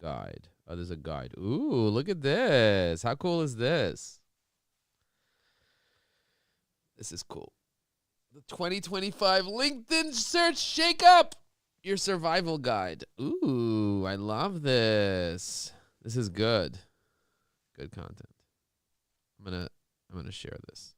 Guide. Oh, there's a guide. Ooh, look at this. How cool is this? This is cool. The 2025 LinkedIn Search Shake Up, your survival guide. Ooh, I love this. This is good. Good content. I'm gonna share this.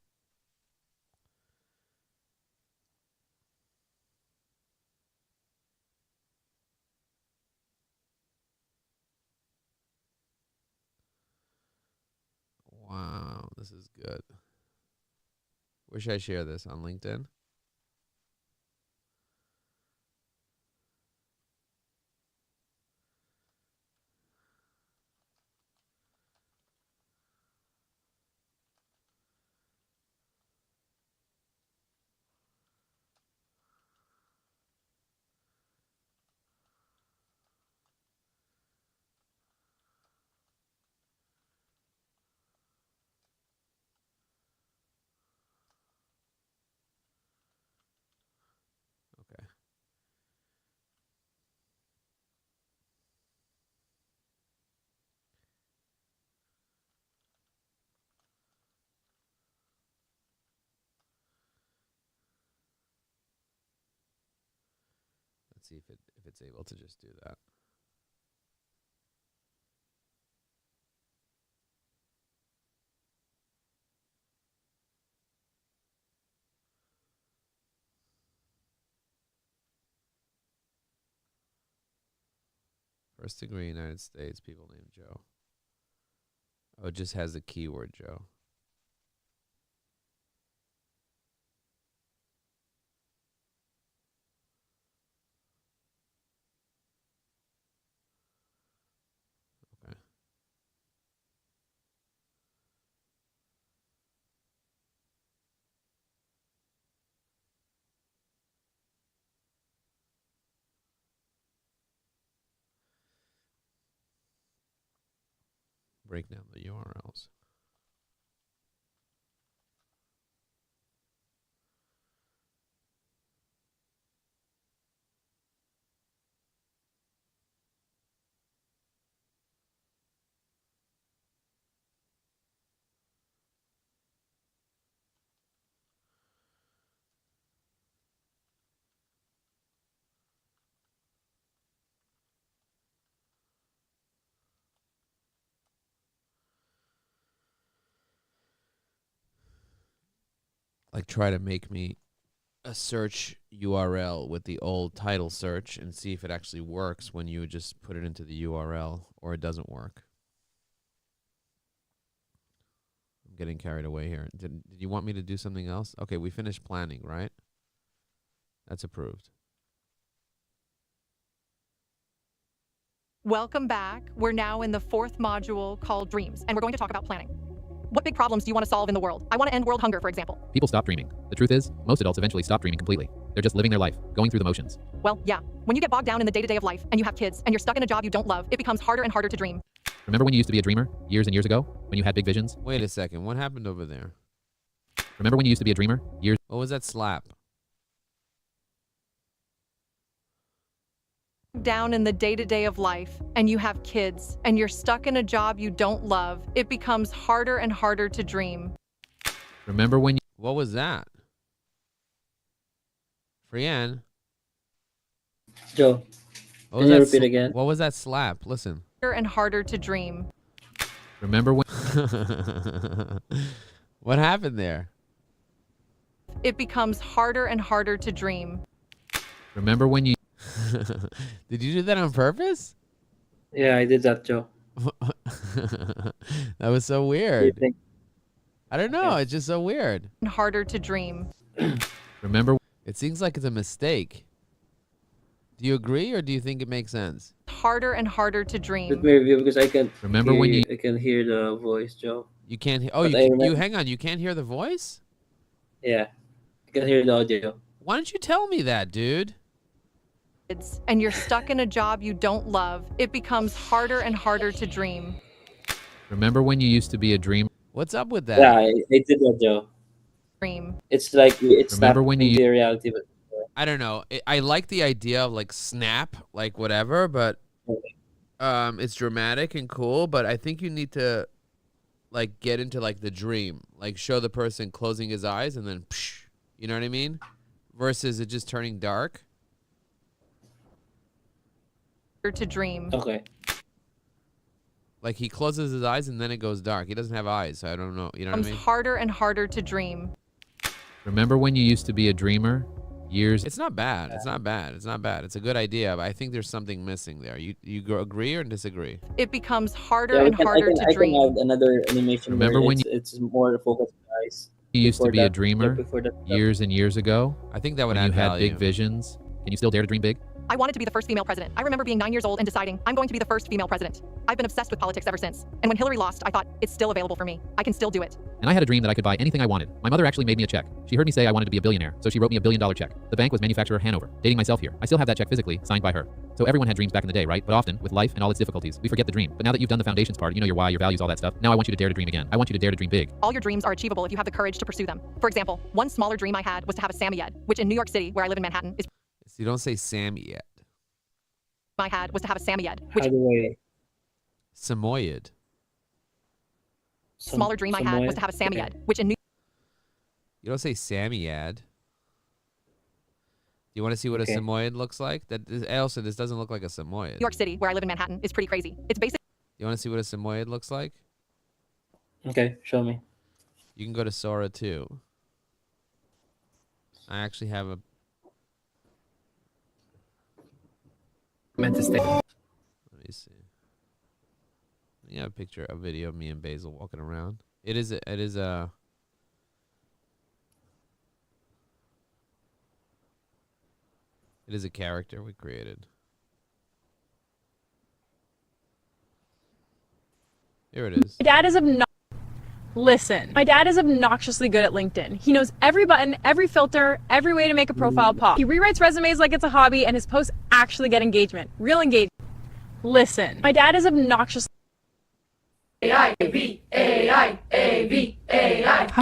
Wow, this is good. Where should I share this? On LinkedIn? Okay. Let's see if it's able to just do that. First degree, United States, people named Joe. Oh, it just has the keyword Joe. Okay. Break down the URLs. Like try to make me a search URL with the old title search and see if it actually works when you just put it into the URL, or it doesn't work. I'm getting carried away here. Did you want me to do something else? Okay, we finished planning, right? That's approved. Welcome back. We're now in the 4th module called Dreams, and we're going to talk about planning. What big problems do you want to solve in the world? I want to end world hunger, for example. People stop dreaming. The truth is, most adults eventually stop dreaming completely. They're just living their life, going through the motions. Well, yeah. When you get bogged down in the day-to-day of life and you have kids and you're stuck in a job you don't love, it becomes harder and harder to dream. Remember when you used to be a dreamer, years and years ago, when you had big visions? Wait a second. What happened over there? Remember when you used to be a dreamer, years... What was that slap? Down in the day-to-day of life and you have kids and you're stuck in a job you don't love, it becomes harder and harder to dream. Remember when you... What was that? Frianne? Joe, can you repeat again? What was that slap? Listen. Harder and harder to dream. Remember when... What happened there? It becomes harder and harder to dream. Remember when you... Did you do that on purpose? Yeah, I did that, Joe. That was so weird. I don't know. It's just so weird. Harder to dream. Remember... It seems like it's a mistake. Do you agree, or do you think it makes sense? Harder and harder to dream. Let me review because I can Remember when you... I can hear the voice, Joe. You can't hear... Oh, you hang on. You can't hear the voice? Yeah, I can hear the audio. Why don't you tell me that, dude? And you're stuck in a job you don't love, it becomes harder and harder to dream. Remember when you used to be a dreamer? What's up with that? Yeah, I did that, Joe. Dream. It's like it's Remember not when in you... the reality, but I don't know. I like the idea of like snap, like whatever, but it's dramatic and cool. But I think you need to like get into like the dream, like show the person closing his eyes and then, psh, you know what I mean? Versus it just turning dark. To dream. okay. Like he closes his eyes and then it goes dark. He doesn't have eyes, so I don't know. You know what I Becomes mean? harder and harder to dream. Remember when you used to be a dreamer, years... It's not bad. It's not bad. It's not bad. It's a good idea, but I think there's something missing there. You agree or disagree? It becomes harder Yeah, and harder to I dream. can add another animation. Remember where when it's more focused on eyes. You used to before be a that, dreamer before that. years and years ago, I think that would when add you had value. big visions. Can you still dare to dream big? I wanted to be the first female president. I remember being 9 years old and deciding I'm going to be the first female president. I've been obsessed with politics ever since. And when Hillary lost, I thought it's still available for me. I can still do it. And I had a dream that I could buy anything I wanted. My mother actually made me a check. She heard me say I wanted to be a billionaire, so she wrote me $1 billion check. The bank was manufacturer Hanover. Dating myself here. I still have that check physically, signed by her. So everyone had dreams back in the day, right? But often, with life and all its difficulties, we forget the dream. But now that you've done the foundations part, you know your why, your values, all that stuff. Now I want you to dare to dream again. I want you to dare to dream big. All your dreams are achievable if you have the courage to pursue them. For example, one smaller dream I had was to have a Samoyed, which in New York City, where I live in Manhattan, is So you don't say Sammy yet. I had was to have a Samoyed, which How do I? Samoyed. smaller dream I had was to have a Samoyed, which in New You don't say Samoyed. Do you want to see what a Samoyed looks like? Also, this doesn't look like a Samoyed. York City, where I live in Manhattan, is pretty crazy. It's basically. You want to see what a Samoyed looks like? Okay, show me. You can go to Sora 2. I actually have a... Meant to stay. Let me see. You have a video of me and Basil walking around. It is a character we created. Here it is. My dad is Listen, my dad is obnoxiously good at LinkedIn. He knows every button, every filter, every way to make a profile pop. He rewrites resumes like it's a hobby, and his posts actually get engagement. Real engagement. Listen, my dad is obnoxiously How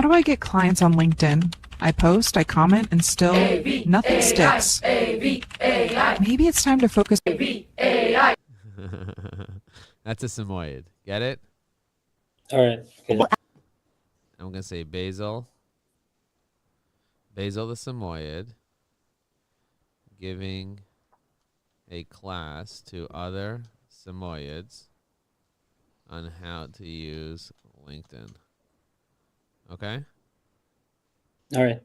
do I get clients on LinkedIn? I post, I comment, and still nothing sticks. Maybe it's time to focus. That's a Samoyed. Get it? All right. Okay. I'm going to say Basil. Basil the Samoyed giving a class to other Samoyeds on how to use LinkedIn. Okay? All right.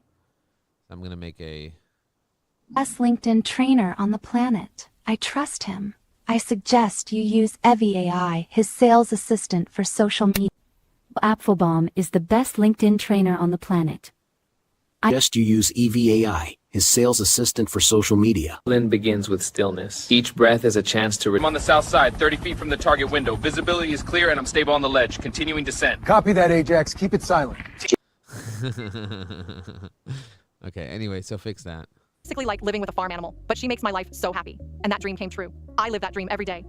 I'm going to make a... Best LinkedIn trainer on the planet. I trust him. I suggest you use Evie AI, his sales assistant for social media. Apfelbaum is the best LinkedIn trainer on the planet. I suggest you use EVAI, his sales assistant for social media. Lynn begins with stillness. Each breath is a chance to... I'm on the south side, 30 feet from the target window. Visibility is clear and I'm stable on the ledge. Continuing descent. Copy that, Ajax. Keep it silent. Okay, anyway, so fix that. Basically like living with a farm animal, but she makes my life so happy. And that dream came true. I live that dream every day.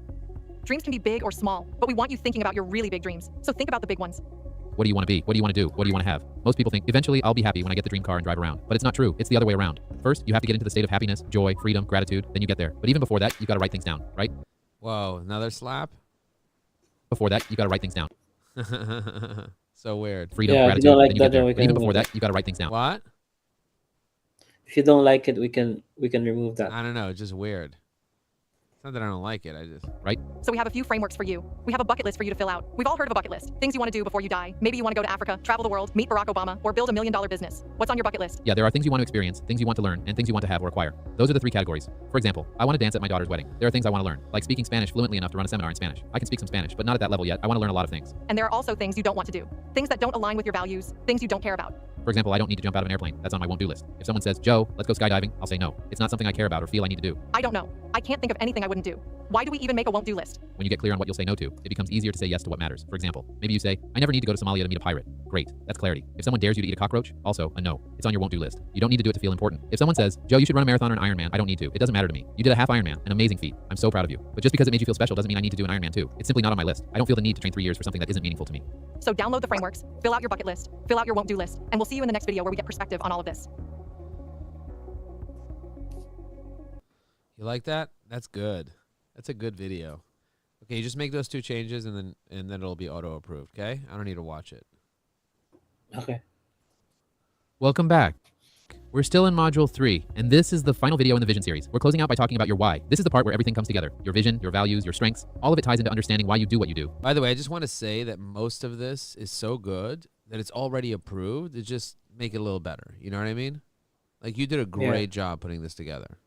Dreams can be big or small, but we want you thinking about your really big dreams. So think about the big ones. What do you want to be? What do you want to do? What do you want to have? Most people think, eventually I'll be happy when I get the dream car and drive around. But it's not true. It's the other way around. First, you have to get into the state of happiness, joy, freedom, gratitude, then you get there. But even before that, you've got to write things down, right? Whoa, another slap? Before that, you've got to write things down. So weird. Freedom, Yeah, gratitude, if you don't like then you get that, there. then we But even can before remove that, you've got to write things down. What? If you don't like it, we can remove that. I don't know. It's just weird. It's not that I don't like it. I just... Right? So we have a few frameworks for you. We have a bucket list for you to fill out. We've all heard of a bucket list. Things you want to do before you die. Maybe you want to go to Africa, travel the world, meet Barack Obama, or build $1 million business. What's on your bucket list? Yeah, there are things you want to experience, things you want to learn, and things you want to have or acquire. Those are the 3 categories. For example, I want to dance at my daughter's wedding. There are things I want to learn, like speaking Spanish fluently enough to run a seminar in Spanish. I can speak some Spanish, but not at that level yet. I want to learn a lot of things. And there are also things you don't want to do. Things that don't align with your values, things you don't care about. For example, I don't need to jump out of an airplane. That's on my won't do list. If someone says, Joe, let's go skydiving, I'll say no. It's not something I care about or feel I need to do. I don't know. I can't think of anything I wouldn't do. Why do we even make a won't do list? When you get clear on what you'll say no to, it becomes easier to say yes to what matters. For example, maybe you say, I never need to go to Somalia to meet a pirate. Great, that's clarity. If someone dares you to eat a cockroach, also a no. It's on your won't do list. You don't need to do it to feel important. If someone says, Joe, you should run a marathon or an Ironman, I don't need to. It doesn't matter to me. You did a half Ironman, an amazing feat. I'm so proud of you. But just because it made you feel special doesn't mean I need to do an Ironman too. It's simply not on my list. I don't feel the need to train 3 years for something that isn't meaningful to me. So download the frameworks, fill out your bucket list, fill out your won't do list, and we'll see you in the next video where we get perspective on all of this. You like that? That's good. That's a good video. Okay, you just make those 2 changes and then it'll be auto approved, okay? I don't need to watch it. Okay. Welcome back. We're still in Module 3, and this is the final video in the Vision series. We're closing out by talking about your why. This is the part where everything comes together. Your vision, your values, your strengths. All of it ties into understanding why you do what you do. By the way, I just want to say that most of this is so good that it's already approved. It just make it a little better. You know what I mean? Like, you did a great job putting this together.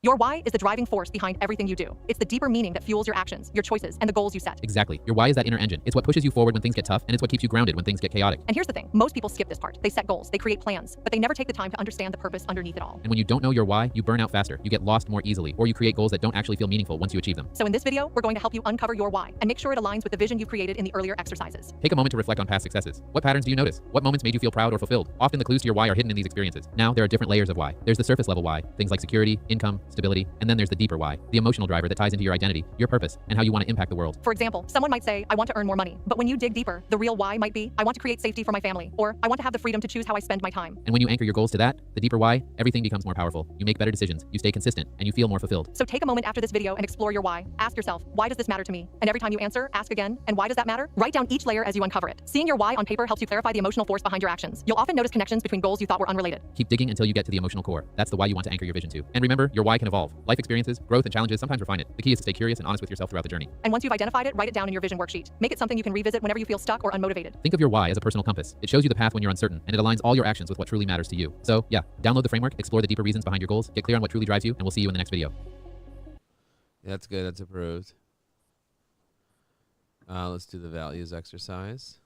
Your why is the driving force behind everything you do. It's the deeper meaning that fuels your actions, your choices, and the goals you set. Exactly. Your why is that inner engine. It's what pushes you forward when things get tough, and it's what keeps you grounded when things get chaotic. And here's the thing. Most people skip this part. They set goals, they create plans, but they never take the time to understand the purpose underneath it all. And when you don't know your why, you burn out faster, you get lost more easily, or you create goals that don't actually feel meaningful once you achieve them. So in this video, we're going to help you uncover your why and make sure it aligns with the vision you've created in the earlier exercises. Take a moment to reflect on past successes. What patterns do you notice? What moments made you feel proud or fulfilled? Often the clues to your why are hidden in these experiences. Now, there are different layers of why. There's the surface level why, things like security, income, stability, and then there's the deeper why, the emotional driver that ties into your identity, your purpose, and how you want to impact the world. For example, someone might say, I want to earn more money. But when you dig deeper, the real why might be, I want to create safety for my family, or I want to have the freedom to choose how I spend my time. And when you anchor your goals to that, the deeper why, everything becomes more powerful. You make better decisions, you stay consistent, and you feel more fulfilled. So take a moment after this video and explore your why. Ask yourself, why does this matter to me? And every time you answer, ask again, and why does that matter? Write down each layer as you uncover it. Seeing your why on paper helps you clarify the emotional force behind your actions. You'll often notice connections between goals you thought were unrelated. Keep digging until you get to the emotional core. That's the why you want to anchor your vision to. And remember, your why can evolve. Life experiences, growth, and challenges sometimes refine it. The key is to stay curious and honest with yourself throughout the journey. And once you've identified it, write it down in your vision worksheet. Make it something you can revisit whenever you feel stuck or unmotivated. Think of your why as a personal compass. It shows you the path when you're uncertain, and it aligns all your actions with what truly matters to you. So yeah, download the framework, explore the deeper reasons behind your goals, get clear on what truly drives you, and we'll see you in the next video. That's good. That's approved. Let's do the values exercise.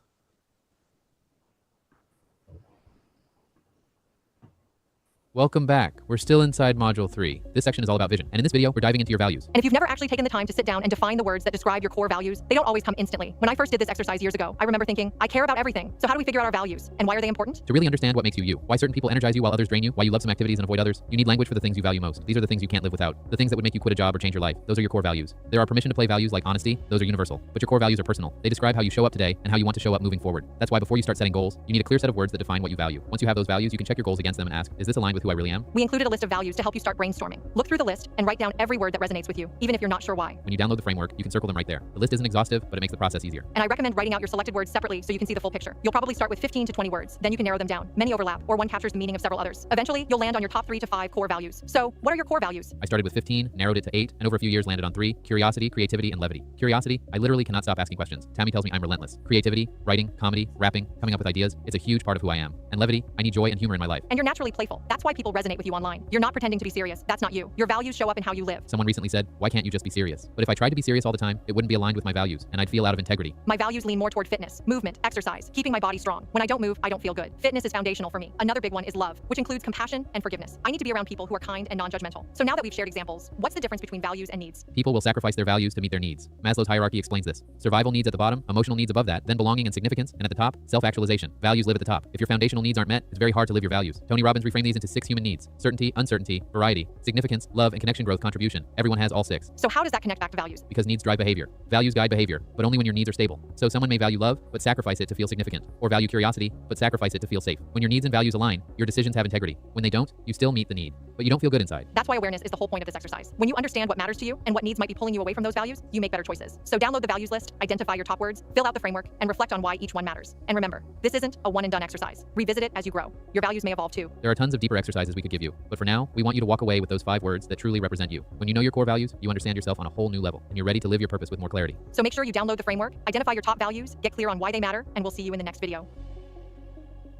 Welcome back. We're still inside Module 3. This section is all about vision. And in this video, we're diving into your values. And if you've never actually taken the time to sit down and define the words that describe your core values, they don't always come instantly. When I first did this exercise years ago, I remember thinking, I care about everything. So how do we figure out our values? And why are they important? To really understand what makes you you, why certain people energize you while others drain you, why you love some activities and avoid others, you need language for the things you value most. These are the things you can't live without. The things that would make you quit a job or change your life. Those are your core values. There are permission to play values like honesty. Those are universal. But your core values are personal. They describe how you show up today and how you want to show up moving forward. That's why before you start setting goals, you need a clear set of words that define what you value. Once you have those values, you can check your goals against them and ask, is this aligned with who I really am? We included a list of values to help you start brainstorming. Look through the list and write down every word that resonates with you, even if you're not sure why. When you download the framework, you can circle them right there. The list isn't exhaustive, but it makes the process easier. And I recommend writing out your selected words separately so you can see the full picture. You'll probably start with 15 to 20 words. Then you can narrow them down. Many overlap, or one captures the meaning of several others. Eventually, you'll land on your top 3 to 5 core values. So, what are your core values? I started with 15, narrowed it to 8, and over a few years landed on 3: curiosity, creativity, and levity. Curiosity, I literally cannot stop asking questions. Tammy tells me I'm relentless. Creativity, writing, comedy, rapping, coming up with ideas, it's a huge part of who I am. And levity, I need joy and humor in my life. And you're naturally playful. That's why people resonate with you online. You're not pretending to be serious. That's not you. Your values show up in how you live. Someone recently said, why can't you just be serious? But if I tried to be serious all the time, it wouldn't be aligned with my values, and I'd feel out of integrity. My values lean more toward fitness, movement, exercise, keeping my body strong. When I don't move, I don't feel good. Fitness is foundational for me. Another big one is love, which includes compassion and forgiveness. I need to be around people who are kind and non-judgmental. So now that we've shared examples, what's the difference between values and needs? People will sacrifice their values to meet their needs. Maslow's hierarchy explains this. Survival needs at the bottom, emotional needs above that, then belonging and significance, and at the top, self-actualization. Values live at the top. If your foundational needs aren't met, it's very hard to live your values. Tony Robbins reframed these into 6 human needs: certainty, uncertainty, variety, significance, love, and connection, growth, contribution. Everyone has all 6. So how does that connect back to values? Because needs drive behavior. Values guide behavior, but only when your needs are stable. So someone may value love, but sacrifice it to feel significant, or value curiosity, but sacrifice it to feel safe. When your needs and values align, your decisions have integrity. When they don't, you still meet the need, but you don't feel good inside. That's why awareness is the whole point of this exercise. When you understand what matters to you and what needs might be pulling you away from those values, you make better choices. So download the values list, identify your top words, fill out the framework, and reflect on why each one matters. And remember, this isn't a one and done exercise. Revisit it as you grow. Your values may evolve too. There are tons of deeper exercises we could give you, but for now, we want you to walk away with those 5 words that truly represent you. When you know your core values, you understand yourself on a whole new level, and you're ready to live your purpose with more clarity. So make sure you download the framework, identify your top values, get clear on why they matter, and we'll see you in the next video.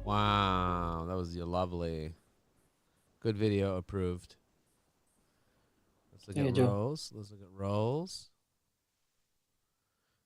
Wow, that was lovely. Good video, approved. Let's look at roles. Let's look at roles.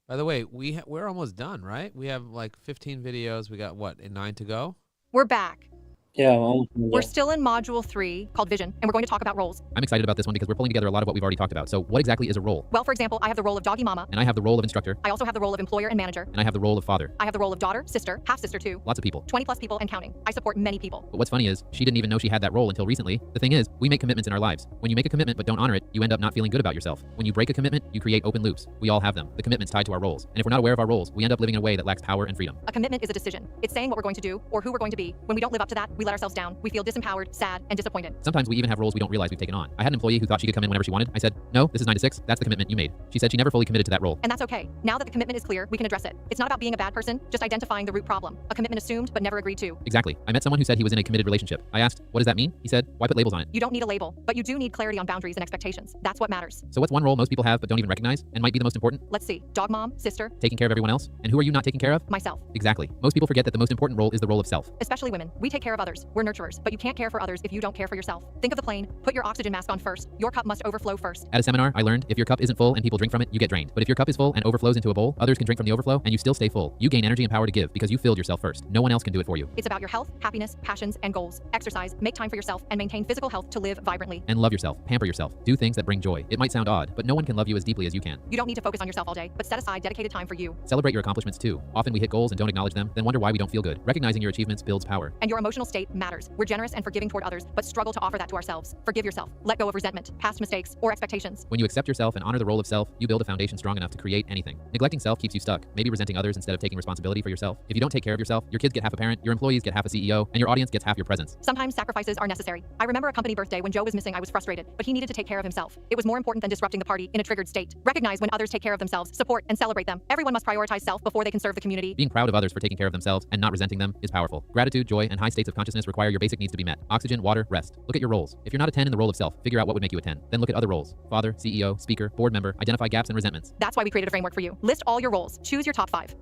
By the way, we're almost done, right? We have like 15 videos. We got what, 9 to go? We're back. Yeah, We're still in Module 3 called Vision, and we're going to talk about roles. I'm excited about this one because we're pulling together a lot of what we've already talked about. So what exactly is a role? Well, for example, I have the role of doggy mama. And I have the role of instructor. I also have the role of employer and manager. And I have the role of father. I have the role of daughter, sister, half-sister too. Lots of people. 20 plus people and counting. I support many people. But what's funny is, she didn't even know she had that role until recently. The thing is, we make commitments in our lives. When you make a commitment but don't honor it, you end up not feeling good about yourself. When you break a commitment, you create open loops. We all have them. The commitment's tied to our roles. And if we're not aware of our roles, we end up living in a way that lacks power and freedom. A commitment is a decision. It's saying what we're going to do or who we're going to be. When we don't live up to that, we let ourselves down. We feel disempowered, sad, and disappointed. Sometimes we even have roles we don't realize we've taken on. I had an employee who thought she could come in whenever she wanted. I said, no, this is 9 to 6. That's the commitment you made. She said she never fully committed to that role. And that's okay. Now that the commitment is clear, we can address it. It's not about being a bad person, just identifying the root problem. A commitment assumed but never agreed to. Exactly. I met someone who said he was in a committed relationship. I asked, what does that mean? He said, why put labels on it? You don't need a label, but you do need clarity on boundaries and expectations. That's what matters. So what's one role most people have but don't even recognize and might be the most important? Let's see. Dog mom, sister. Taking care of everyone else. And who are you not taking care of? Myself. Exactly. Most people forget that the most important role is the role of self. Especially women. We take care of others. others. We're nurturers, but you can't care for others if you don't care for yourself. Think of the plane. Put your oxygen mask on first. Your cup must overflow first. At a seminar, I learned if your cup isn't full and people drink from it, you get drained. But if your cup is full and overflows into a bowl, others can drink from the overflow and you still stay full. You gain energy and power to give because you filled yourself first. No one else can do it for you. It's about your health, happiness, passions, and goals. Exercise, make time for yourself, and maintain physical health to live vibrantly. And love yourself. Pamper yourself. Do things that bring joy. It might sound odd, but no one can love you as deeply as you can. You don't need to focus on yourself all day, but set aside dedicated time for you. Celebrate your accomplishments too. Often we hit goals and don't acknowledge them, then wonder why we don't feel good. Recognizing your achievements builds power. And your emotional state matters. We're generous and forgiving toward others, but struggle to offer that to ourselves. Forgive yourself. Let go of resentment, past mistakes, or expectations. When you accept yourself and honor the role of self, you build a foundation strong enough to create anything. Neglecting self keeps you stuck, maybe resenting others instead of taking responsibility for yourself. If you don't take care of yourself, your kids get half a parent, your employees get half a CEO, and your audience gets half your presence. Sometimes sacrifices are necessary. I remember a company birthday when Joe was missing. I was frustrated, but he needed to take care of himself. It was more important than disrupting the party in a triggered state. Recognize when others take care of themselves, support and celebrate them. Everyone must prioritize self before they can serve the community. Being proud of others for taking care of themselves and not resenting them is powerful. Gratitude, joy, and high states of consciousness require your basic needs to be met. Oxygen, water, rest. Look at your roles. If you're not a 10 in the role of self, figure out what would make you a 10. Then look at other roles. Father, CEO, speaker, board member. Identify gaps and resentments. That's why we created a framework for you. List all your roles. Choose your top 5.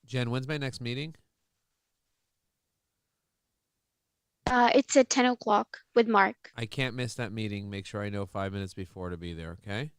Jen, when's my next meeting? It's at 10 o'clock with Mark. I can't miss that meeting. Make sure I know 5 minutes before to be there, okay?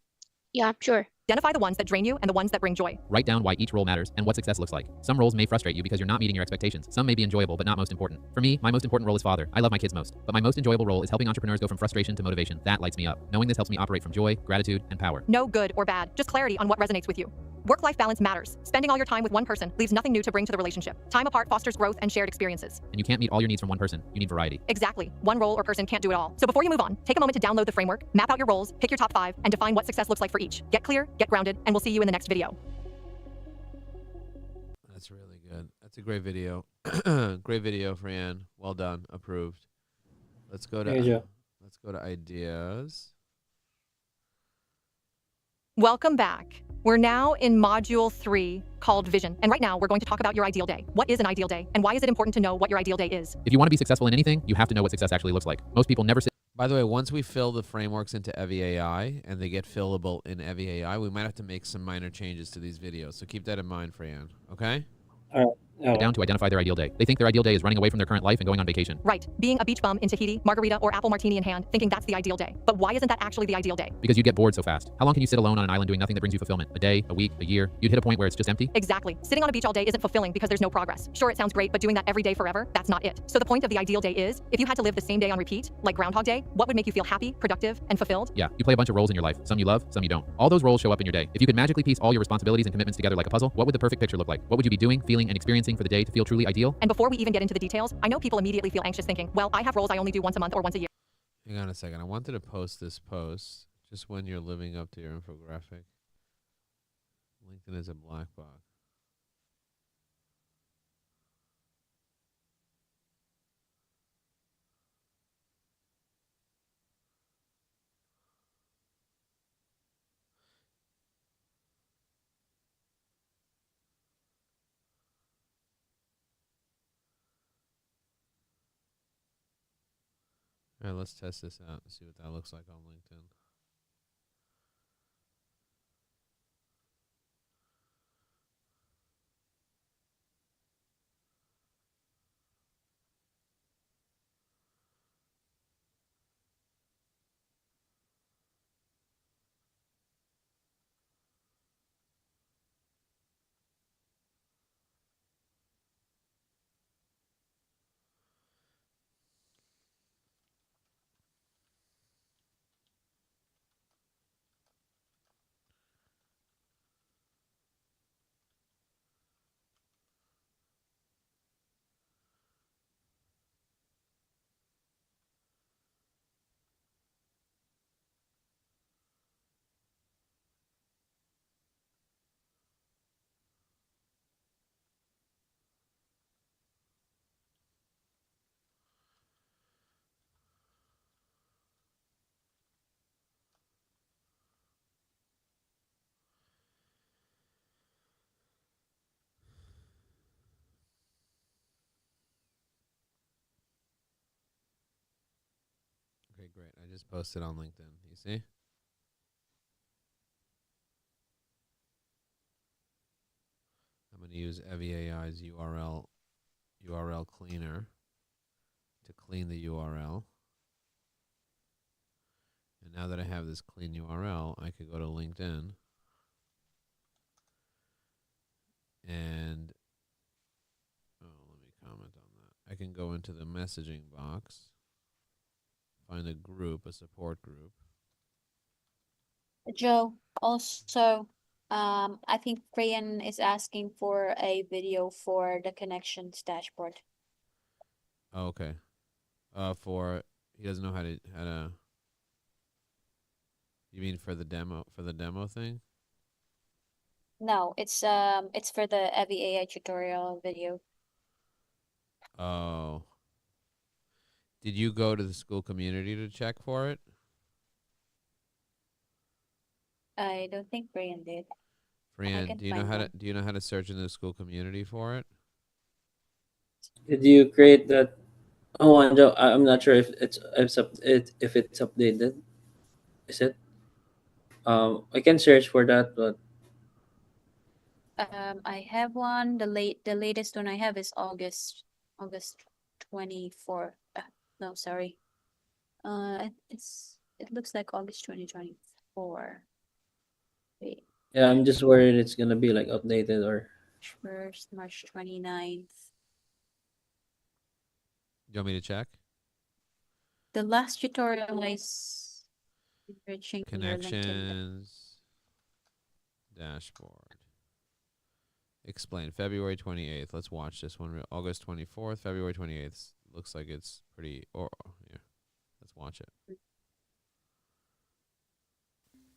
Yeah, sure. Identify the ones that drain you and the ones that bring joy. Write down why each role matters and what success looks like. Some roles may frustrate you because you're not meeting your expectations. Some may be enjoyable, but not most important. For me, my most important role is father. I love my kids most. But my most enjoyable role is helping entrepreneurs go from frustration to motivation. That lights me up. Knowing this helps me operate from joy, gratitude, and power. No good or bad, just clarity on what resonates with you. Work-life balance matters. Spending all your time with one person leaves nothing new to bring to the relationship. Time apart fosters growth and shared experiences. And you can't meet all your needs from one person. You need variety. Exactly. One role or person can't do it all. So before you move on, take a moment to download the framework, map out your roles, pick your top 5, and define what success looks like for each. Get clear, get grounded, and we'll see you in the next video. That's really good. That's a great video. Great video, Fran. Well done. Approved. Let's go to let's go to ideas. Welcome back. We're now in module 3 called Vision. And right now we're going to talk about your ideal day. What is an ideal day? And why is it important to know what your ideal day is? If you want to be successful in anything, you have to know what success actually looks like. Most people never sit. By the way, once we fill the frameworks into Evi AI and they get fillable in Evi AI, we might have to make some minor changes to these videos. So keep that in mind, Fran. Okay? All right. Down to identify their ideal day. They think their ideal day is running away from their current life and going on vacation. Right. Being a beach bum in Tahiti, margarita, or apple martini in hand, thinking that's the ideal day. But why isn't that actually the ideal day? Because you get bored so fast. How long can you sit alone on an island doing nothing that brings you fulfillment? A day, a week, a year? You'd hit a point where it's just empty? Exactly. Sitting on a beach all day isn't fulfilling because there's no progress. Sure, it sounds great, but doing that every day forever, that's not it. So the point of the ideal day is, if you had to live the same day on repeat, like Groundhog Day, what would make you feel happy, productive, and fulfilled? Yeah, you play a bunch of roles in your life. Some you love, some you don't. All those roles show up in your day. If you could magically piece all your responsibilities and commitments together like a puzzle, what would the perfect picture look like? What would you be doing, feeling, and experiencing for the day to feel truly ideal? And before we even get into the details, I know people immediately feel anxious thinking, well, I have roles I only do once a month or once a year. Hang on a second. I wanted to post this post just when you're living up to your infographic. LinkedIn is a black box. All right, let's test this out and see what that looks like on LinkedIn. Okay, great. I just posted on LinkedIn. You see? I'm going to use Evi AI's URL cleaner. to clean the URL. And now that I have this clean URL, I could go to LinkedIn and let me comment on that. I can go into the messaging box, find a group, a support group. Joe, also, I think Rayan is asking for a video for the connections dashboard. Oh, okay. He doesn't know how to. You mean for the demo thing? No, it's for the Evi AI tutorial video. Oh. Did you go to the school community to check for it? I don't think Brian did. Brian, do you know how to search in the school community for it? Did you create that? Oh, I'm not sure if it's updated. Is it? I can search for that, but I have one. The latest one I have is August 24. No, sorry. It looks like August 2024. Wait. Yeah, I'm just worried it's gonna be like updated or. First, March 29th. You want me to check? The last tutorial is enriching your LinkedIn. Connections dashboard. Explain. February 28th. Let's watch this one. August 24th, February 28th. Looks like it's pretty. Yeah. Let's watch it.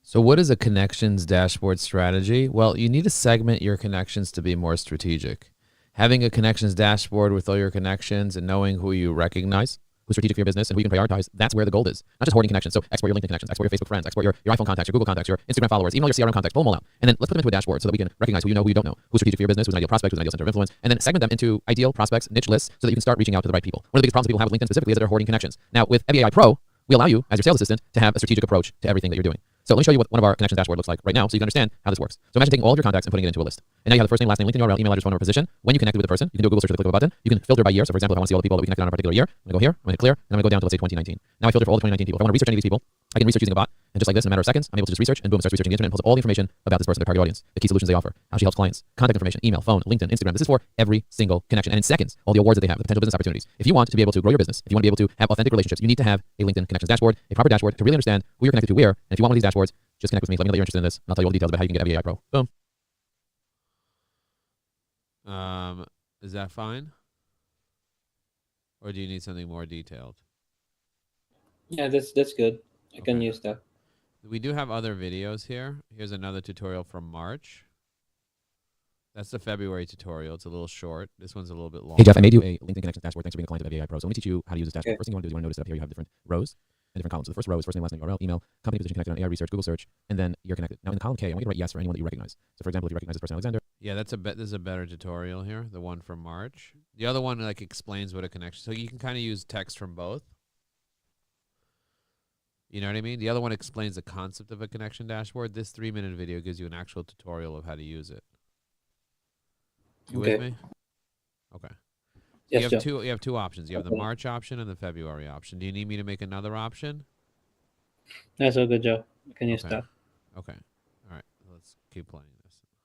So what is a connections dashboard strategy? Well, you need to segment your connections to be more strategic. Having a connections dashboard with all your connections and knowing who you recognize, who's strategic for your business and who you can prioritize, that's where the gold is. Not just hoarding connections. So export your LinkedIn connections, export your Facebook friends, export your iPhone contacts, your Google contacts, your Instagram followers, even all your CRM contacts, pull them all out. And then let's put them into a dashboard so that we can recognize who you know, who you don't know, who's strategic for your business, who's an ideal prospect, who's an ideal center of influence, and then segment them into ideal prospects, niche lists, so that you can start reaching out to the right people. One of the biggest problems people have with LinkedIn specifically is that they're hoarding connections. Now with Evi AI Pro, we allow you, as your sales assistant, to have a strategic approach to everything that you're doing. So let me show you what one of our connections dashboard looks like right now so you can understand how this works. So imagine taking all of your contacts and putting it into a list. And now you have the first name, last name, LinkedIn URL, email address, phone number, position. When you connected with the person, you can do a Google search with a click of a button. You can filter by year. So for example, if I want to see all the people that we connected on a particular year, I'm going to go here, I'm going to clear, and I'm going to go down to, let's say, 2019. Now I filter for all the 2019 people. If I want to research any of these people, I can research using a bot. And just like this, in a matter of seconds, I'm able to just research, and boom, it starts researching the internet and pulls all the information about this person, their target audience, the key solutions they offer, how she helps clients, contact information, email, phone, LinkedIn, Instagram. This is for every single connection. And in seconds, all the awards that they have, the potential business opportunities. If you want to be able to grow your business, if you want to be able to have authentic relationships, you need to have a LinkedIn connections dashboard, a proper dashboard to really understand who you're connected to where. And if you want one of these dashboards, just connect with me. Let me know that you're interested in this, and I'll tell you all the details about how you can get Evi AI Pro. Boom. Is that fine? Or do you need something more detailed? Yeah, that's good. I can use that. We do have other videos here. Here's another tutorial from March. That's the February tutorial. It's a little short. This one's a little bit long. Hey Jeff, I made you a LinkedIn Connections dashboard. Thanks for being a client of Evi AI Pro. So let me teach you how to use this dashboard. Okay. First thing you want to do is you want to notice that up here you have different rows and different columns. So the first row is first name, last name, URL, email, company position connected on AI research, Google search, and then you're connected. Now in the column K, I want you to write yes for anyone that you recognize. So for example, if you recognize this person, Alexander. Yeah, this is a better tutorial here, the one from March. The other one like explains what a connection. So you can kind of use text from both. You know what I mean? The other one explains the concept of a connection dashboard. This 3-minute video gives you an actual tutorial of how to use it. You with me? Okay. Yes, you have two options. You have the March option and the February option. Do you need me to make another option? That's a good job. I can use that. Okay. All right. Let's keep playing this.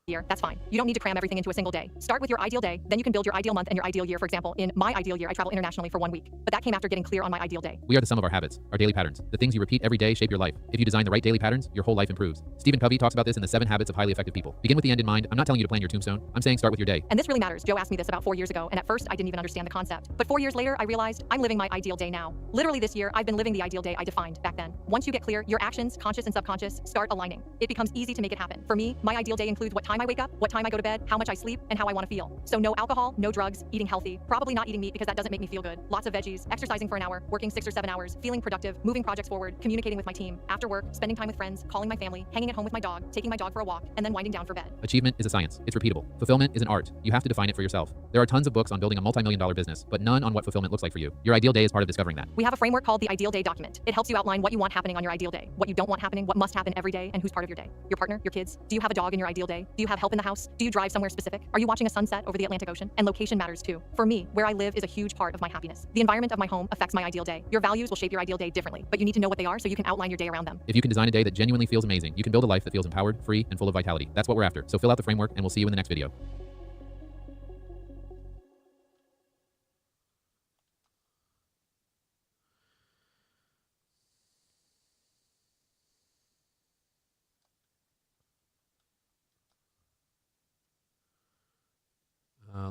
Year, that's fine. You don't need to cram everything into a single day. Start with your ideal day, then you can build your ideal month and your ideal year. For example, in my ideal year, I travel internationally for 1 week, but that came after getting clear on my ideal day. We are the sum of our habits, our daily patterns. The things you repeat every day shape your life. If you design the right daily patterns, your whole life improves. Stephen Covey talks about this in the 7 Habits of Highly Effective People. Begin with the end in mind. I'm not telling you to plan your tombstone. I'm saying start with your day. And this really matters. Joe asked me this about 4 years ago, and at first I didn't even understand the concept. But 4 years later, I realized I'm living my ideal day now. Literally this year, I've been living the ideal day I defined back then. Once you get clear, your actions, conscious and subconscious, start aligning. It becomes easy to make it happen. For me, my ideal day includes what time I wake up, what time I go to bed, how much I sleep, and how I want to feel. So no alcohol, no drugs, eating healthy, probably not eating meat because that doesn't make me feel good. Lots of veggies, exercising for an hour, working 6 or 7 hours, feeling productive, moving projects forward, communicating with my team, after work, spending time with friends, calling my family, hanging at home with my dog, taking my dog for a walk, and then winding down for bed. Achievement is a science. It's repeatable. Fulfillment is an art. You have to define it for yourself. There are tons of books on building a multi-million-dollar business, but none on what fulfillment looks like for you. Your ideal day is part of discovering that. We have a framework called the Ideal Day document. It helps you outline what you want happening on your ideal day, what you don't want happening, what must happen every day, and who's part of your day. Your partner, your kids. Do you have a dog in your ideal day? Do you you have help in the house? Do you drive somewhere specific? Are you watching a sunset over the Atlantic Ocean? And location matters too. For me, where I live is a huge part of my happiness. The environment of my home affects my ideal day. Your values will shape your ideal day differently, but you need to know what they are so you can outline your day around them. If you can design a day that genuinely feels amazing, you can build a life that feels empowered, free, and full of vitality. That's what we're after. So fill out the framework and we'll see you in the next video.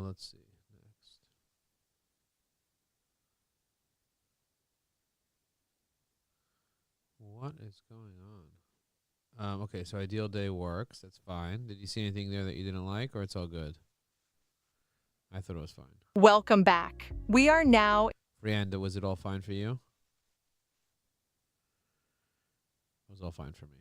Let's see. Next. What is going on? Okay, so ideal day works. That's fine. Did you see anything there that you didn't like, or it's all good? I thought it was fine. Welcome back. We are now... Brianda, was it all fine for you? It was all fine for me.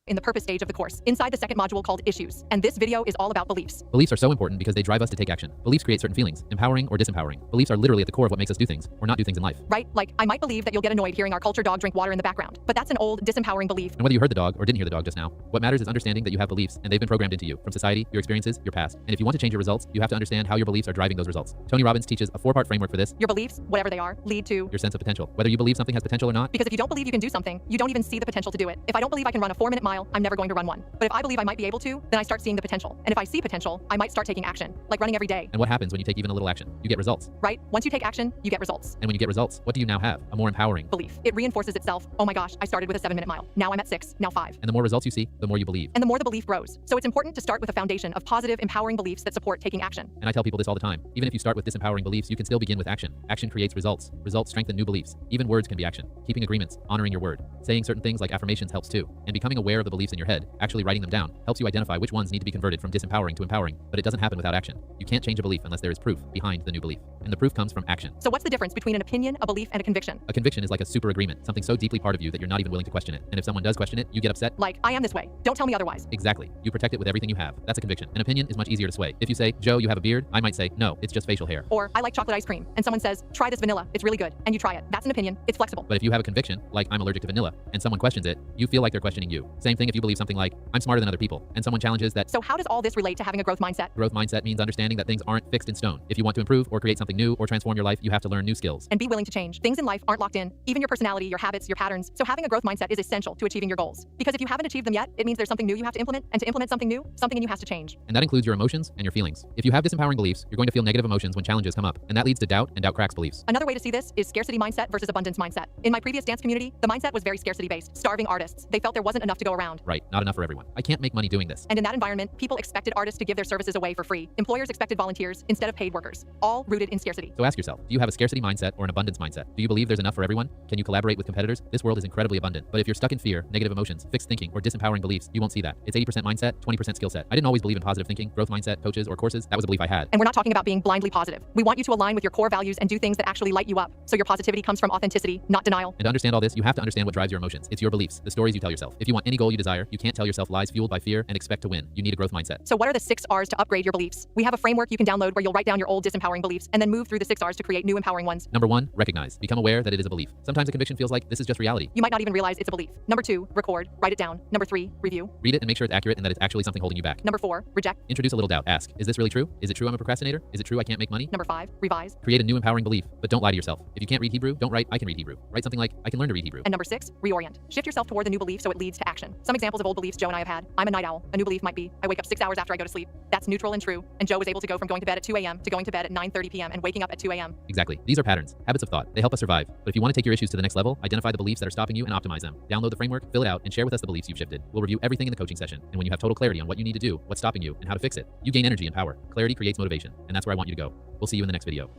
In the purpose stage of the course, inside the second module called Issues. And this video is all about beliefs. Beliefs are so important because they drive us to take action. Beliefs create certain feelings, empowering or disempowering. Beliefs are literally at the core of what makes us do things or not do things in life. Right? Like, I might believe that you'll get annoyed hearing our culture dog drink water in the background. But that's an old, disempowering belief. And whether you heard the dog or didn't hear the dog just now, what matters is understanding that you have beliefs and they've been programmed into you from society, your experiences, your past. And if you want to change your results, you have to understand how your beliefs are driving those results. Tony Robbins teaches a 4-part framework for this. Your beliefs, whatever they are, lead to your sense of potential. Whether you believe something has potential or not. Because if you don't believe you can do something, you don't even see the potential to do it. If I don't believe I can run a 4-minute mile, I'm never going to run one. But if I believe I might be able to, then I start seeing the potential. And if I see potential, I might start taking action, like running every day. And what happens when you take even a little action? You get results. Right? Once you take action, you get results. And when you get results, what do you now have? A more empowering belief. It reinforces itself. Oh my gosh, I started with a 7-minute mile. Now I'm at 6, now 5. And the more results you see, the more you believe. And the more the belief grows. So it's important to start with a foundation of positive, empowering beliefs that support taking action. And I tell people this all the time. Even if you start with disempowering beliefs, you can still begin with action. Action creates results. Results strengthen new beliefs. Even words can be action. Keeping agreements, honoring your word. Saying certain things like affirmations helps too. And becoming aware of the beliefs in your head, actually writing them down, helps you identify which ones need to be converted from disempowering to empowering. But it doesn't happen without action. You can't change a belief unless there is proof behind the new belief. And the proof comes from action. So what's the difference between an opinion, a belief, and a conviction? A conviction is like a super agreement, something so deeply part of you that you're not even willing to question it. And if someone does question it, you get upset. Like, I am this way. Don't tell me otherwise. Exactly. You protect it with everything you have. That's a conviction. An opinion is much easier to sway. If you say, Joe, you have a beard, I might say, no, it's just facial hair. Or, I like chocolate ice cream. And someone says, try this vanilla. It's really good. And you try it. That's an opinion. It's flexible. But if you have a conviction, like I'm allergic to vanilla, and someone questions it, you feel like they're questioning you. Same thing if you believe something like, I'm smarter than other people, and someone challenges that. So how does all this relate to having a growth mindset? Growth mindset means understanding that things aren't fixed in stone. If you want to improve or create something new or transform your life, you have to learn new skills. And be willing to change. Things in life aren't locked in, even your personality, your habits, your patterns. So having a growth mindset is essential to achieving your goals. Because if you haven't achieved them yet, it means there's something new you have to implement, and to implement something new, something in you has to change. And that includes your emotions and your feelings. If you have disempowering beliefs, you're going to feel negative emotions when challenges come up, and that leads to doubt, and doubt cracks beliefs. Another way to see this is scarcity mindset versus abundance mindset. In my previous dance community, the mindset was very scarcity-based, starving artists. They felt there wasn't enough to go around. Right, not enough for everyone. I can't make money doing this. And in that environment, people expected artists to give their services away for free. Employers expected volunteers instead of paid workers, all rooted in scarcity. So ask yourself, do you have a scarcity mindset or an abundance mindset? Do you believe there's enough for everyone? Can you collaborate with competitors? This world is incredibly abundant. But if you're stuck in fear, negative emotions, fixed thinking, or disempowering beliefs, you won't see that. It's 80% mindset, 20% skill set. I didn't always believe in positive thinking, growth mindset, coaches, or courses. That was a belief I had. And we're not talking about being blindly positive. We want you to align with your core values and do things that actually light you up. So your positivity comes from authenticity, not denial. And to understand all this, you have to understand what drives your emotions. It's your beliefs, the stories you tell yourself. If you want any goal you desire, you can't tell yourself lies fueled by fear and expect to win. You need a growth mindset. So what are the 6 R's to upgrade your beliefs? We have a framework you can download where you'll write down your old disempowering beliefs and then move through the 6 R's to create new empowering ones. Number 1, recognize. Become aware that it is a belief. Sometimes a conviction feels like this is just reality. You might not even realize it's a belief. Number 2, record. Write it down. Number 3, review. Read it and make sure it's accurate and that it's actually something holding you back. Number 4, reject. Introduce a little doubt. Ask, is this really true? Is it true I'm a procrastinator? Is it true I can't make money? Number 5, revise. Create a new empowering belief, but don't lie to yourself. If you can't read Hebrew, don't write, I can read Hebrew. Write something like, I can learn to read Hebrew. And number 6, reorient. Shift yourself toward the new belief so it leads to action. Some examples of old beliefs Joe and I have had. I'm a night owl. A new belief might be, I wake up 6 hours after I go to sleep. That's neutral and true. And Joe was able to go from going to bed at 2 a.m. to going to bed at 9:30 p.m. and waking up at 2 a.m. Exactly. These are patterns, habits of thought. They help us survive. But if you want to take your issues to the next level, identify the beliefs that are stopping you and optimize them. Download the framework, fill it out, and share with us the beliefs you've shifted. We'll review everything in the coaching session. And when you have total clarity on what you need to do, what's stopping you, and how to fix it, you gain energy and power. Clarity creates motivation. And that's where I want you to go. We'll see you in the next video.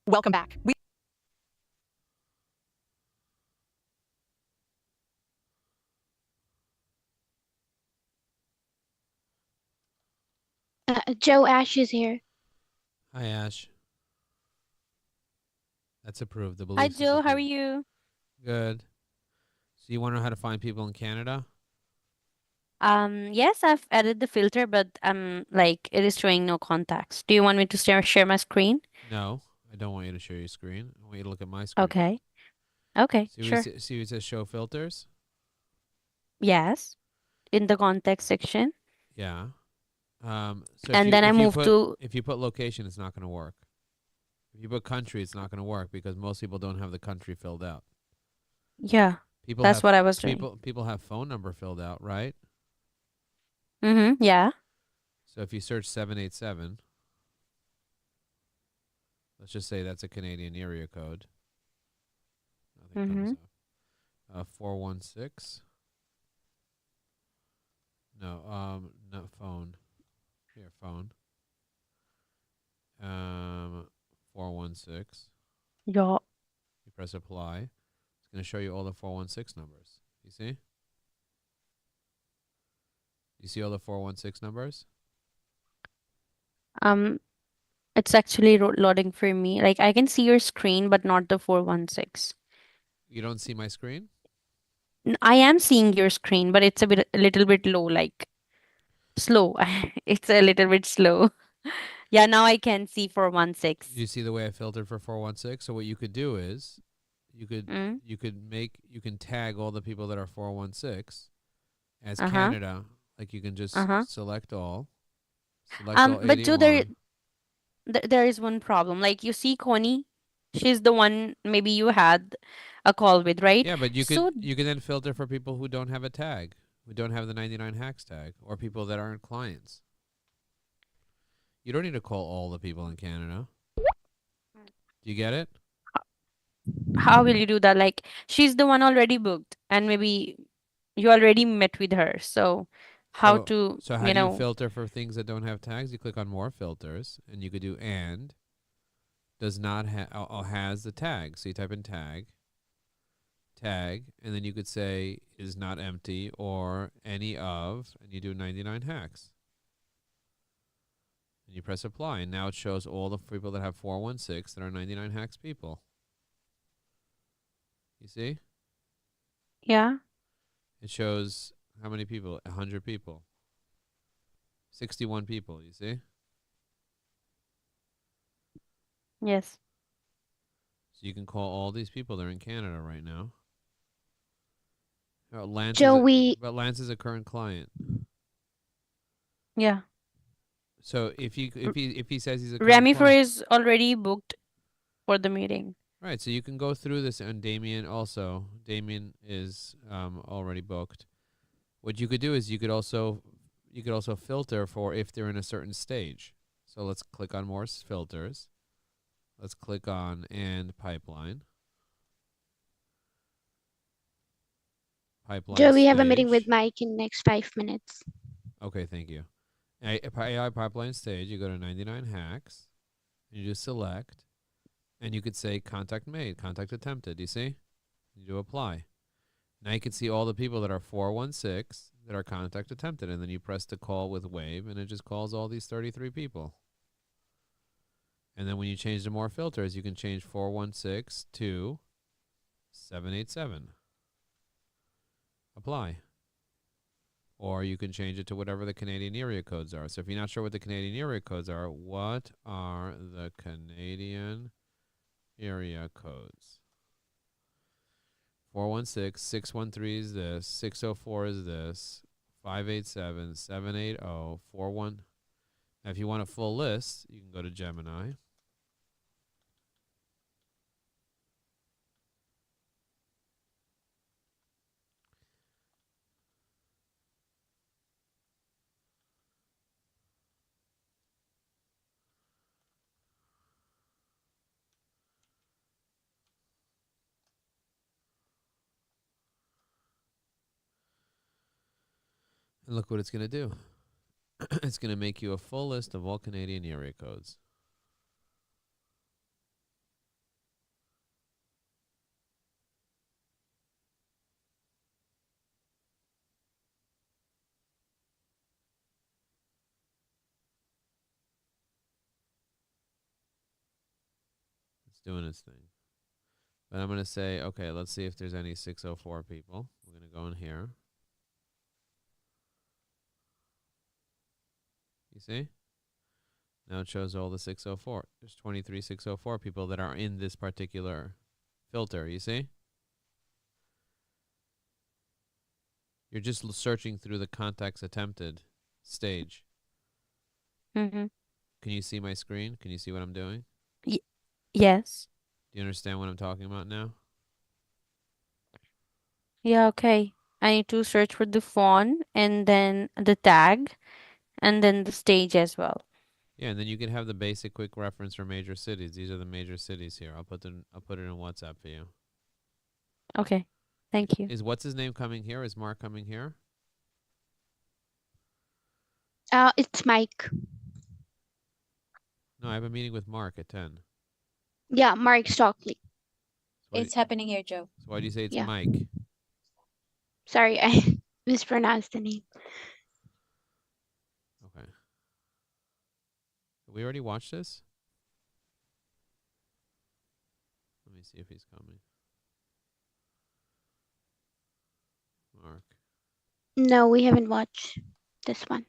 Welcome back. Joe, Ash is here. Hi, Ash. That's approved. The Hi, beliefs is Joe. How are approved. you? Good. So you want to know how to find people in Canada? Yes, I've added the filter, but like it is showing no contacts. Do you want me to share my screen? No, I don't want you to share your screen. I want you to look at my screen. Okay. Okay, See sure. see where it says show filters? Yes, in the context section. Yeah. So And then I move to if you put location, it's not going to work. If you put country, it's not going to work because most people don't have the country filled out. yeah. People That's have what I was doing. people have phone number filled out, right? Mm-hmm. Yeah. So if you search 787, let's just say that's a Canadian area code. Nothing comes up. 416. No, not phone. Here, phone. 416. Yeah. You press apply. It's going to show you all the 416 numbers. You see? You see all the 416 numbers? It's actually loading for me. Like I can see your screen, but not the 416. You don't see my screen? I am seeing your screen, but it's a little bit low, like slow. It's a little bit slow. Yeah, now I can see 416. You see the way I filtered for 416? So what you could do is you can tag all the people that are 416 as Canada. Like you can just select all. Select all But Joe, 81. there is one problem. Like you see Connie, she's the one maybe you had a call with, right? Yeah, but you can then filter for people who don't have a tag, who don't have the 99 hacks tag, or people that aren't clients. You don't need to call all the people in Canada. Do you get it? How will you do that? Like she's the one already booked, and maybe you already met with her. So how to So how do you filter for things that don't have tags? You click on more filters, and you could do and does not have has the tag. So you type in tag, and then you could say is not empty or any of, and you do 99 hacks. And you press apply, and now it shows all the people that have 416 that are 99 hacks people. You see? Yeah. It shows how many people? 100 people. 61 people, you see? Yes. So you can call all these people. They're in Canada right now. Lance is a current client. Yeah. So if he says he's a Remy client, is already booked for the meeting. right? So you can go through this, and Damien also. Damien is already booked. What you could do is you could also filter for if they're in a certain stage. So let's click on more filters. Let's click on and pipeline. Joe, we have a meeting with Mike in next 5 minutes. Okay, thank you. AI pipeline stage, you go to 99 hacks, you just select, and you could say contact made, contact attempted, you see? You do apply. Now you can see all the people that are 416 that are contact attempted, and then you press the call with Wave, and it just calls all these 33 people. And then when you change to more filters, you can change 416 to 787. Apply. Or you can change it to whatever the Canadian area codes are. So if you're not sure what the Canadian area codes are, what are the Canadian area codes? 416, 613 is this, 604 is this, 587, 780, 41. Now if you want a full list, you can go to Gemini. And look what it's going to do. It's going to make you a full list of all Canadian area codes. It's doing its thing. But I'm going to say, okay, let's see if there's any 604 people. We're going to go in here. You see? Now it shows all the 604. There's 23 604 people that are in this particular filter. You see? You're just searching through the contacts attempted stage. Mm-hmm. Can you see my screen? Can you see what I'm doing? Yes. Do you understand what I'm talking about now? Yeah, okay. I need to search for the phone and then the tag and then the stage as well. Yeah, and then you can have the basic quick reference for major cities. These are the major cities here. I'll put it in WhatsApp for you. Okay. Thank you. Is what's his name coming here? Is Mark coming here? It's Mike. No, I have a meeting with Mark at 10. Yeah, Mark Stockley. It's happening here, Joe. So why do you say it's Yeah. Mike? Sorry, I mispronounced the name. Okay. Have we already watched this? Let me see if he's coming. Mark. No, we haven't watched this one.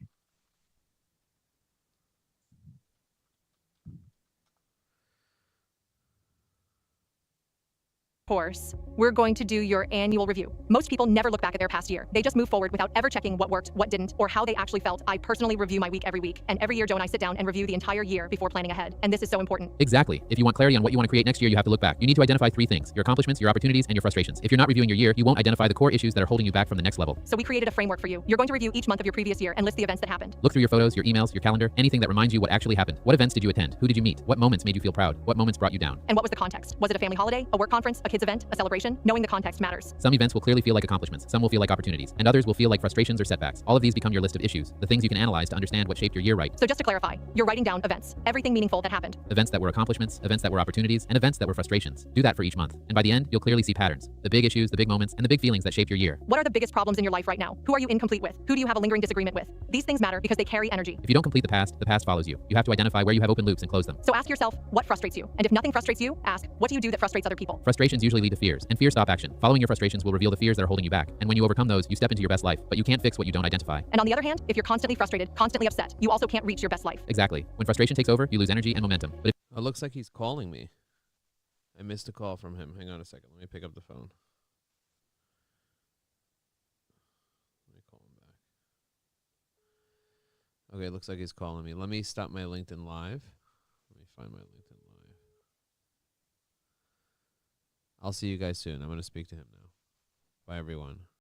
Course, we're going to do your annual review. Most people never look back at their past year. They just move forward without ever checking what worked, what didn't, or how they actually felt. I personally review my week every week. And every year, Joe and I sit down and review the entire year before planning ahead. And this is so important. Exactly. If you want clarity on what you want to create next year, you have to look back. You need to identify 3 things: your accomplishments, your opportunities, and your frustrations. If you're not reviewing your year, you won't identify the core issues that are holding you back from the next level. So we created a framework for you. You're going to review each month of your previous year and list the events that happened. Look through your photos, your emails, your calendar, anything that reminds you what actually happened. What events did you attend? Who did you meet? What moments made you feel proud? What moments brought you down? And what was the context? Was it a family holiday, a work conference, a kids event, a celebration? Knowing the context matters. Some events will clearly feel like accomplishments, some will feel like opportunities, and others will feel like frustrations or setbacks. All of these become your list of issues, the things you can analyze to understand what shaped your year right. So just to clarify, you're writing down events, everything meaningful that happened. Events that were accomplishments, events that were opportunities, and events that were frustrations. Do that for each month. And by the end, you'll clearly see patterns. The big issues, the big moments, and the big feelings that shaped your year. What are the biggest problems in your life right now? Who are you incomplete with? Who do you have a lingering disagreement with? These things matter because they carry energy. If you don't complete the past follows you. You have to identify where you have open loops and close them. So ask yourself, what frustrates you? And if nothing frustrates you, ask, what do you do that frustrates other people? Frustrations usually lead to fears, and fears stop action. Following your frustrations will reveal the fears that are holding you back. And when you overcome those, you step into your best life. But you can't fix what you don't identify. And on the other hand, if you're constantly frustrated, constantly upset, you also can't reach your best life. Exactly. When frustration takes over, you lose energy and momentum. But if It looks like he's calling me. I missed a call from him. Hang on a second. Let me pick up the phone. Let me call him back. Okay, it looks like he's calling me. Let me stop my LinkedIn Live. Let me find my LinkedIn Live. I'll see you guys soon. I'm going to speak to him now. Bye, everyone.